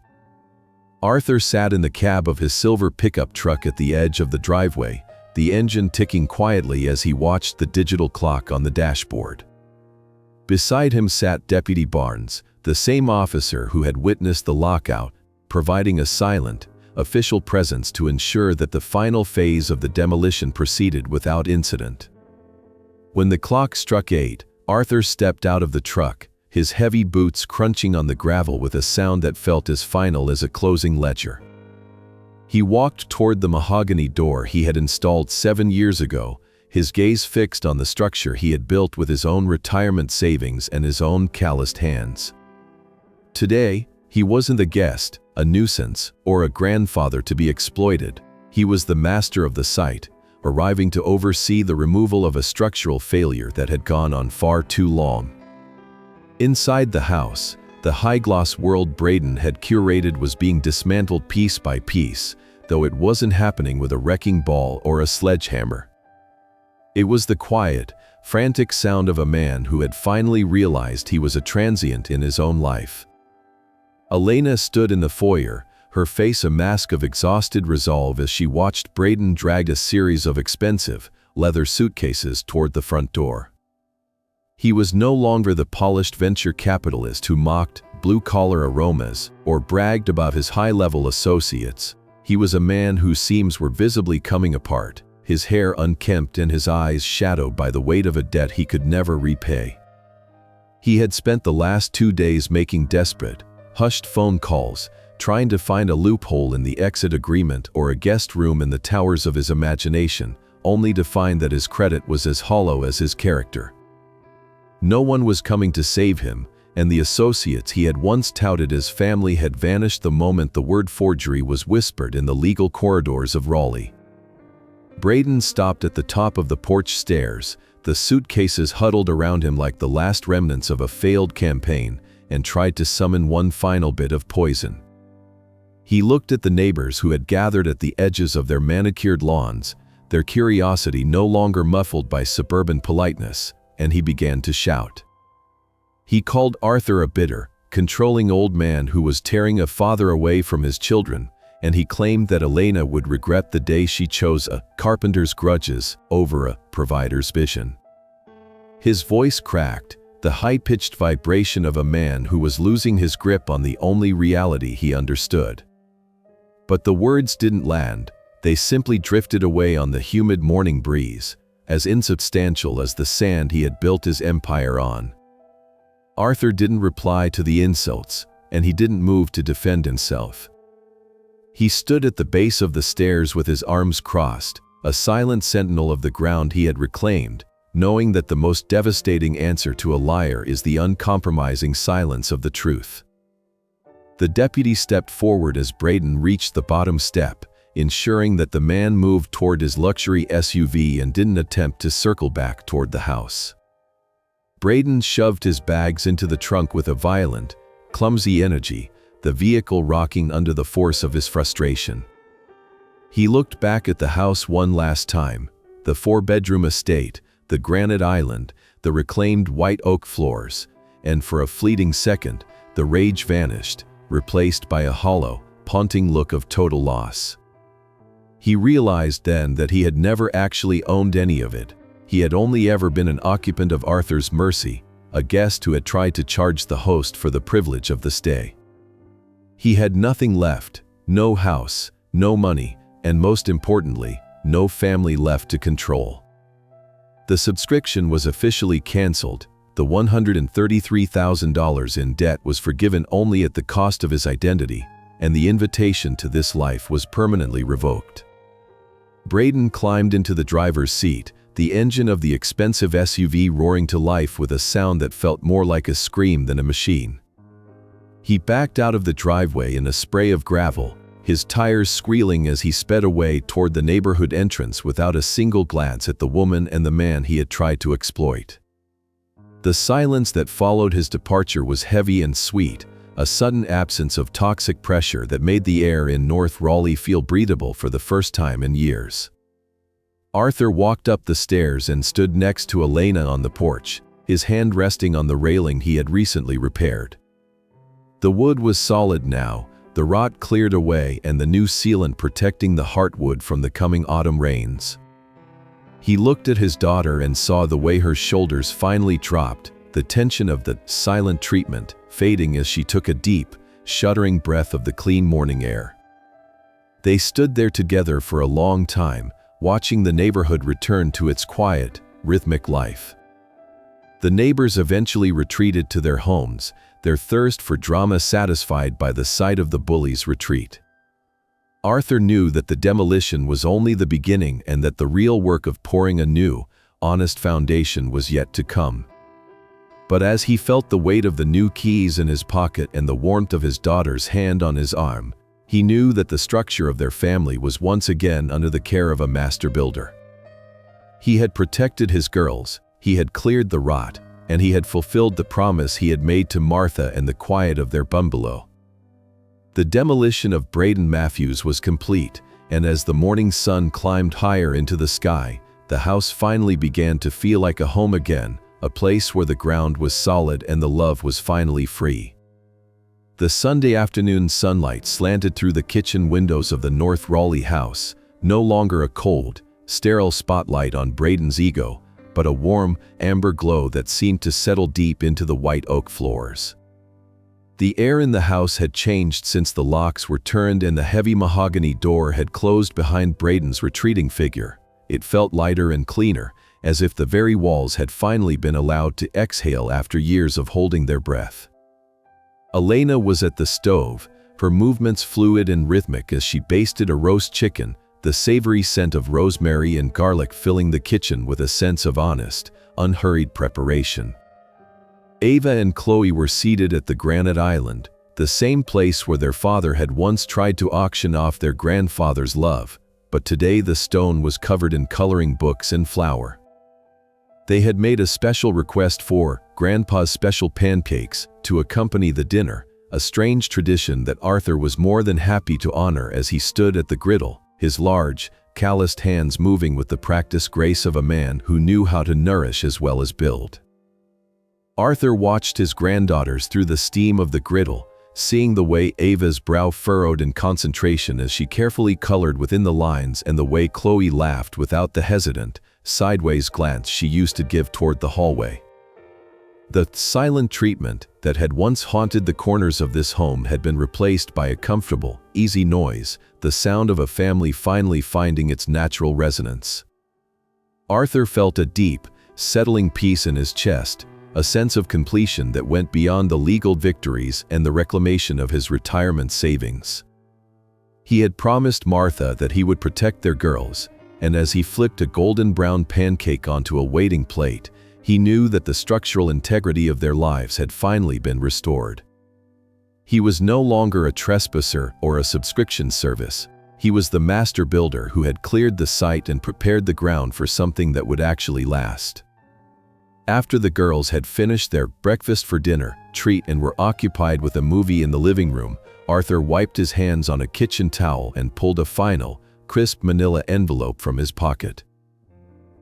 S1: Arthur sat in the cab of his silver pickup truck at the edge of the driveway, the engine ticking quietly as he watched the digital clock on the dashboard. Beside him sat Deputy Barnes, the same officer who had witnessed the lockout, providing a silent, official presence to ensure that the final phase of the demolition proceeded without incident. When the clock struck 8, Arthur stepped out of the truck, his heavy boots crunching on the gravel with a sound that felt as final as a closing ledger. He walked toward the mahogany door he had installed 7 years ago, his gaze fixed on the structure he had built with his own retirement savings and his own calloused hands. Today, he wasn't a guest, a nuisance, or a grandfather to be exploited. He was the master of the site, arriving to oversee the removal of a structural failure that had gone on far too long. Inside the house, the high-gloss world Braden had curated was being dismantled piece by piece, though it wasn't happening with a wrecking ball or a sledgehammer. It was the quiet, frantic sound of a man who had finally realized he was a transient in his own life. Elena stood in the foyer, her face a mask of exhausted resolve as she watched Braden drag a series of expensive, leather suitcases toward the front door. He was no longer the polished venture capitalist who mocked blue-collar aromas or bragged about his high-level associates. He was a man whose seams were visibly coming apart, his hair unkempt and his eyes shadowed by the weight of a debt he could never repay. He had spent the last 2 days making desperate, hushed phone calls, trying to find a loophole in the exit agreement or a guest room in the towers of his imagination, only to find that his credit was as hollow as his character. No one was coming to save him, and the associates he had once touted as family had vanished the moment the word forgery was whispered in the legal corridors of Raleigh. Braden stopped at the top of the porch stairs, the suitcases huddled around him like the last remnants of a failed campaign, and tried to summon one final bit of poison. He looked at the neighbors who had gathered at the edges of their manicured lawns, their curiosity no longer muffled by suburban politeness, and he began to shout. He called Arthur a bitter, controlling old man who was tearing a father away from his children, and he claimed that Elena would regret the day she chose a carpenter's grudges over a provider's vision. His voice cracked, the high-pitched vibration of a man who was losing his grip on the only reality he understood. But the words didn't land, they simply drifted away on the humid morning breeze, as insubstantial as the sand he had built his empire on. Arthur didn't reply to the insults, and he didn't move to defend himself. He stood at the base of the stairs with his arms crossed, a silent sentinel of the ground he had reclaimed, knowing that the most devastating answer to a liar is the uncompromising silence of the truth. The deputy stepped forward as Braden reached the bottom step, ensuring that the man moved toward his luxury SUV and didn't attempt to circle back toward the house. Braden shoved his bags into the trunk with a violent, clumsy energy, the vehicle rocking under the force of his frustration. He looked back at the house one last time, the 4-bedroom estate, the granite island, the reclaimed white oak floors, and for a fleeting second, the rage vanished, replaced by a hollow, haunting look of total loss. He realized then that he had never actually owned any of it. He had only ever been an occupant of Arthur's mercy, a guest who had tried to charge the host for the privilege of the stay. He had nothing left, no house, no money, and most importantly, no family left to control. The subscription was officially canceled. The $133,000 in debt was forgiven only at the cost of his identity, and the invitation to this life was permanently revoked. Braden climbed into the driver's seat, the engine of the expensive SUV roaring to life with a sound that felt more like a scream than a machine. He backed out of the driveway in a spray of gravel, his tires squealing as he sped away toward the neighborhood entrance without a single glance at the woman and the man he had tried to exploit. The silence that followed his departure was heavy and sweet, a sudden absence of toxic pressure that made the air in North Raleigh feel breathable for the first time in years. Arthur walked up the stairs and stood next to Elena on the porch, his hand resting on the railing he had recently repaired. The wood was solid now, the rot cleared away and the new sealant protecting the heartwood from the coming autumn rains. He looked at his daughter and saw the way her shoulders finally dropped, the tension of the silent treatment fading as she took a deep, shuddering breath of the clean morning air. They stood there together for a long time, watching the neighborhood return to its quiet, rhythmic life. The neighbors eventually retreated to their homes, their thirst for drama satisfied by the sight of the bully's retreat. Arthur knew that the demolition was only the beginning and that the real work of pouring a new, honest foundation was yet to come. But as he felt the weight of the new keys in his pocket and the warmth of his daughter's hand on his arm, he knew that the structure of their family was once again under the care of a master builder. He had protected his girls, he had cleared the rot, and he had fulfilled the promise he had made to Martha and the quiet of their bungalow. The demolition of Braden Matthews was complete, and as the morning sun climbed higher into the sky, the house finally began to feel like a home again, a place where the ground was solid and the love was finally free. The Sunday afternoon sunlight slanted through the kitchen windows of the North Raleigh house, no longer a cold, sterile spotlight on Braden's ego, but a warm, amber glow that seemed to settle deep into the white oak floors. The air in the house had changed since the locks were turned and the heavy mahogany door had closed behind Braden's retreating figure. It felt lighter and cleaner, as if the very walls had finally been allowed to exhale after years of holding their breath. Elena was at the stove, her movements fluid and rhythmic as she basted a roast chicken, the savory scent of rosemary and garlic filling the kitchen with a sense of honest, unhurried preparation. Ava and Chloe were seated at the granite island, the same place where their father had once tried to auction off their grandfather's love, but today the stone was covered in coloring books and flour. They had made a special request for Grandpa's special pancakes to accompany the dinner, a strange tradition that Arthur was more than happy to honor as he stood at the griddle, his large, calloused hands moving with the practiced grace of a man who knew how to nourish as well as build. Arthur watched his granddaughters through the steam of the griddle, seeing the way Ava's brow furrowed in concentration as she carefully colored within the lines and the way Chloe laughed without the hesitant, sideways glance she used to give toward the hallway. The silent treatment that had once haunted the corners of this home had been replaced by a comfortable, easy noise, the sound of a family finally finding its natural resonance. Arthur felt a deep, settling peace in his chest, a sense of completion that went beyond the legal victories and the reclamation of his retirement savings. He had promised Martha that he would protect their girls, and as he flicked a golden brown pancake onto a waiting plate, he knew that the structural integrity of their lives had finally been restored. He was no longer a trespasser or a subscription service. He was the master builder who had cleared the site and prepared the ground for something that would actually last. After the girls had finished their breakfast for dinner, treat, and were occupied with a movie in the living room, Arthur wiped his hands on a kitchen towel and pulled a final, crisp manila envelope from his pocket.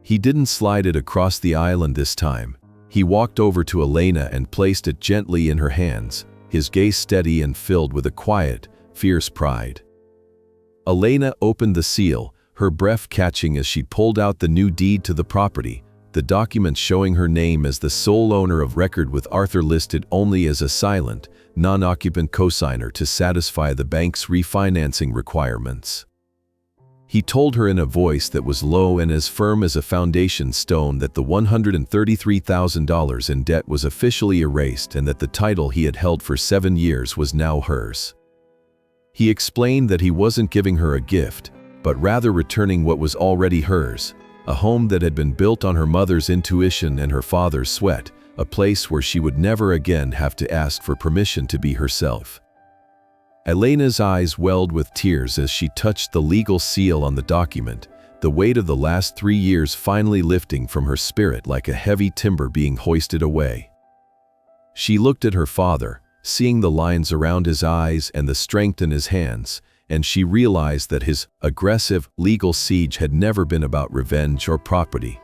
S1: He didn't slide it across the island this time. He walked over to Elena and placed it gently in her hands, his gaze steady and filled with a quiet, fierce pride. Elena opened the seal, her breath catching as she pulled out the new deed to the property, the document showing her name as the sole owner of record with Arthur listed only as a silent, non-occupant cosigner to satisfy the bank's refinancing requirements. He told her in a voice that was low and as firm as a foundation stone that the $133,000 in debt was officially erased and that the title he had held for 7 years was now hers. He explained that he wasn't giving her a gift, but rather returning what was already hers, a home that had been built on her mother's intuition and her father's sweat, a place where she would never again have to ask for permission to be herself. Elena's eyes welled with tears as she touched the legal seal on the document, the weight of the last 3 years finally lifting from her spirit like a heavy timber being hoisted away. She looked at her father, seeing the lines around his eyes and the strength in his hands, and she realized that his aggressive legal siege had never been about revenge or property.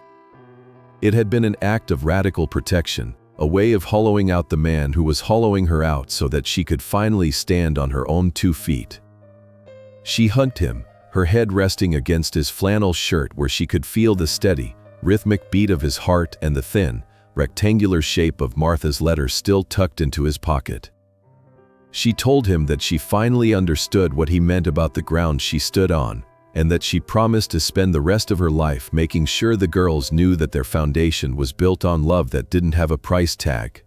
S1: It had been an act of radical protection, a way of hollowing out the man who was hollowing her out so that she could finally stand on her own 2 feet. She hugged him, her head resting against his flannel shirt where she could feel the steady, rhythmic beat of his heart and the thin, rectangular shape of Martha's letter still tucked into his pocket. She told him that she finally understood what he meant about the ground she stood on, and that she promised to spend the rest of her life making sure the girls knew that their foundation was built on love that didn't have a price tag.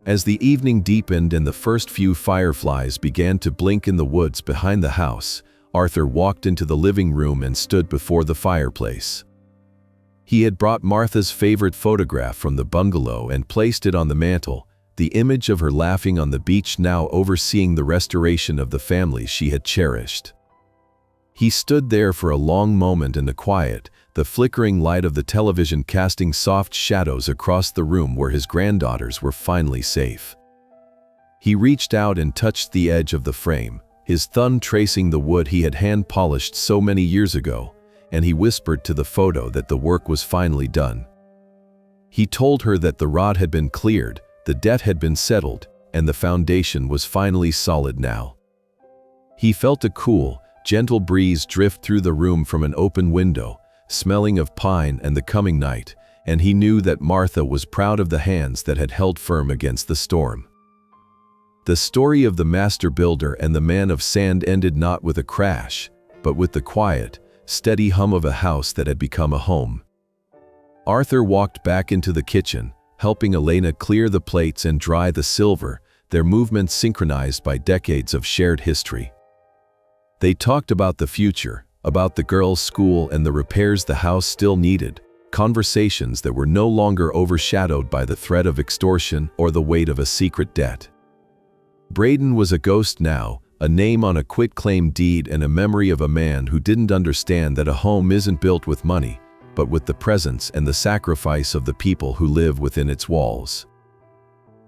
S1: As the evening deepened and the first few fireflies began to blink in the woods behind the house, Arthur walked into the living room and stood before the fireplace. He had brought Martha's favorite photograph from the bungalow and placed it on the mantel, the image of her laughing on the beach now overseeing the restoration of the family she had cherished. He stood there for a long moment in the quiet, the flickering light of the television casting soft shadows across the room where his granddaughters were finally safe. He reached out and touched the edge of the frame, his thumb tracing the wood he had hand-polished so many years ago, and he whispered to the photo that the work was finally done. He told her that the rod had been cleared, the debt had been settled, and the foundation was finally solid now. He felt a cool, gentle breeze drift through the room from an open window, smelling of pine and the coming night, and he knew that Martha was proud of the hands that had held firm against the storm. The story of the master builder and the man of sand ended not with a crash, but with the quiet, steady hum of a house that had become a home. Arthur walked back into the kitchen, helping Elena clear the plates and dry the silver, their movements synchronized by decades of shared history. They talked about the future, about the girls' school and the repairs the house still needed, conversations that were no longer overshadowed by the threat of extortion or the weight of a secret debt. Braden was a ghost now, a name on a quitclaim deed and a memory of a man who didn't understand that a home isn't built with money, but with the presence and the sacrifice of the people who live within its walls.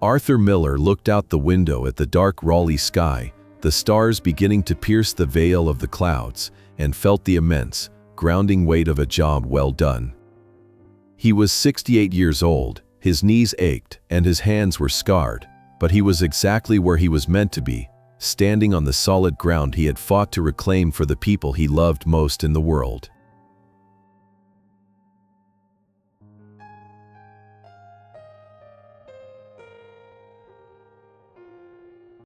S1: Arthur Miller looked out the window at the dark Raleigh sky, the stars beginning to pierce the veil of the clouds, and felt the immense, grounding weight of a job well done. He was 68 years old, his knees ached, and his hands were scarred, but he was exactly where he was meant to be, standing on the solid ground he had fought to reclaim for the people he loved most in the world.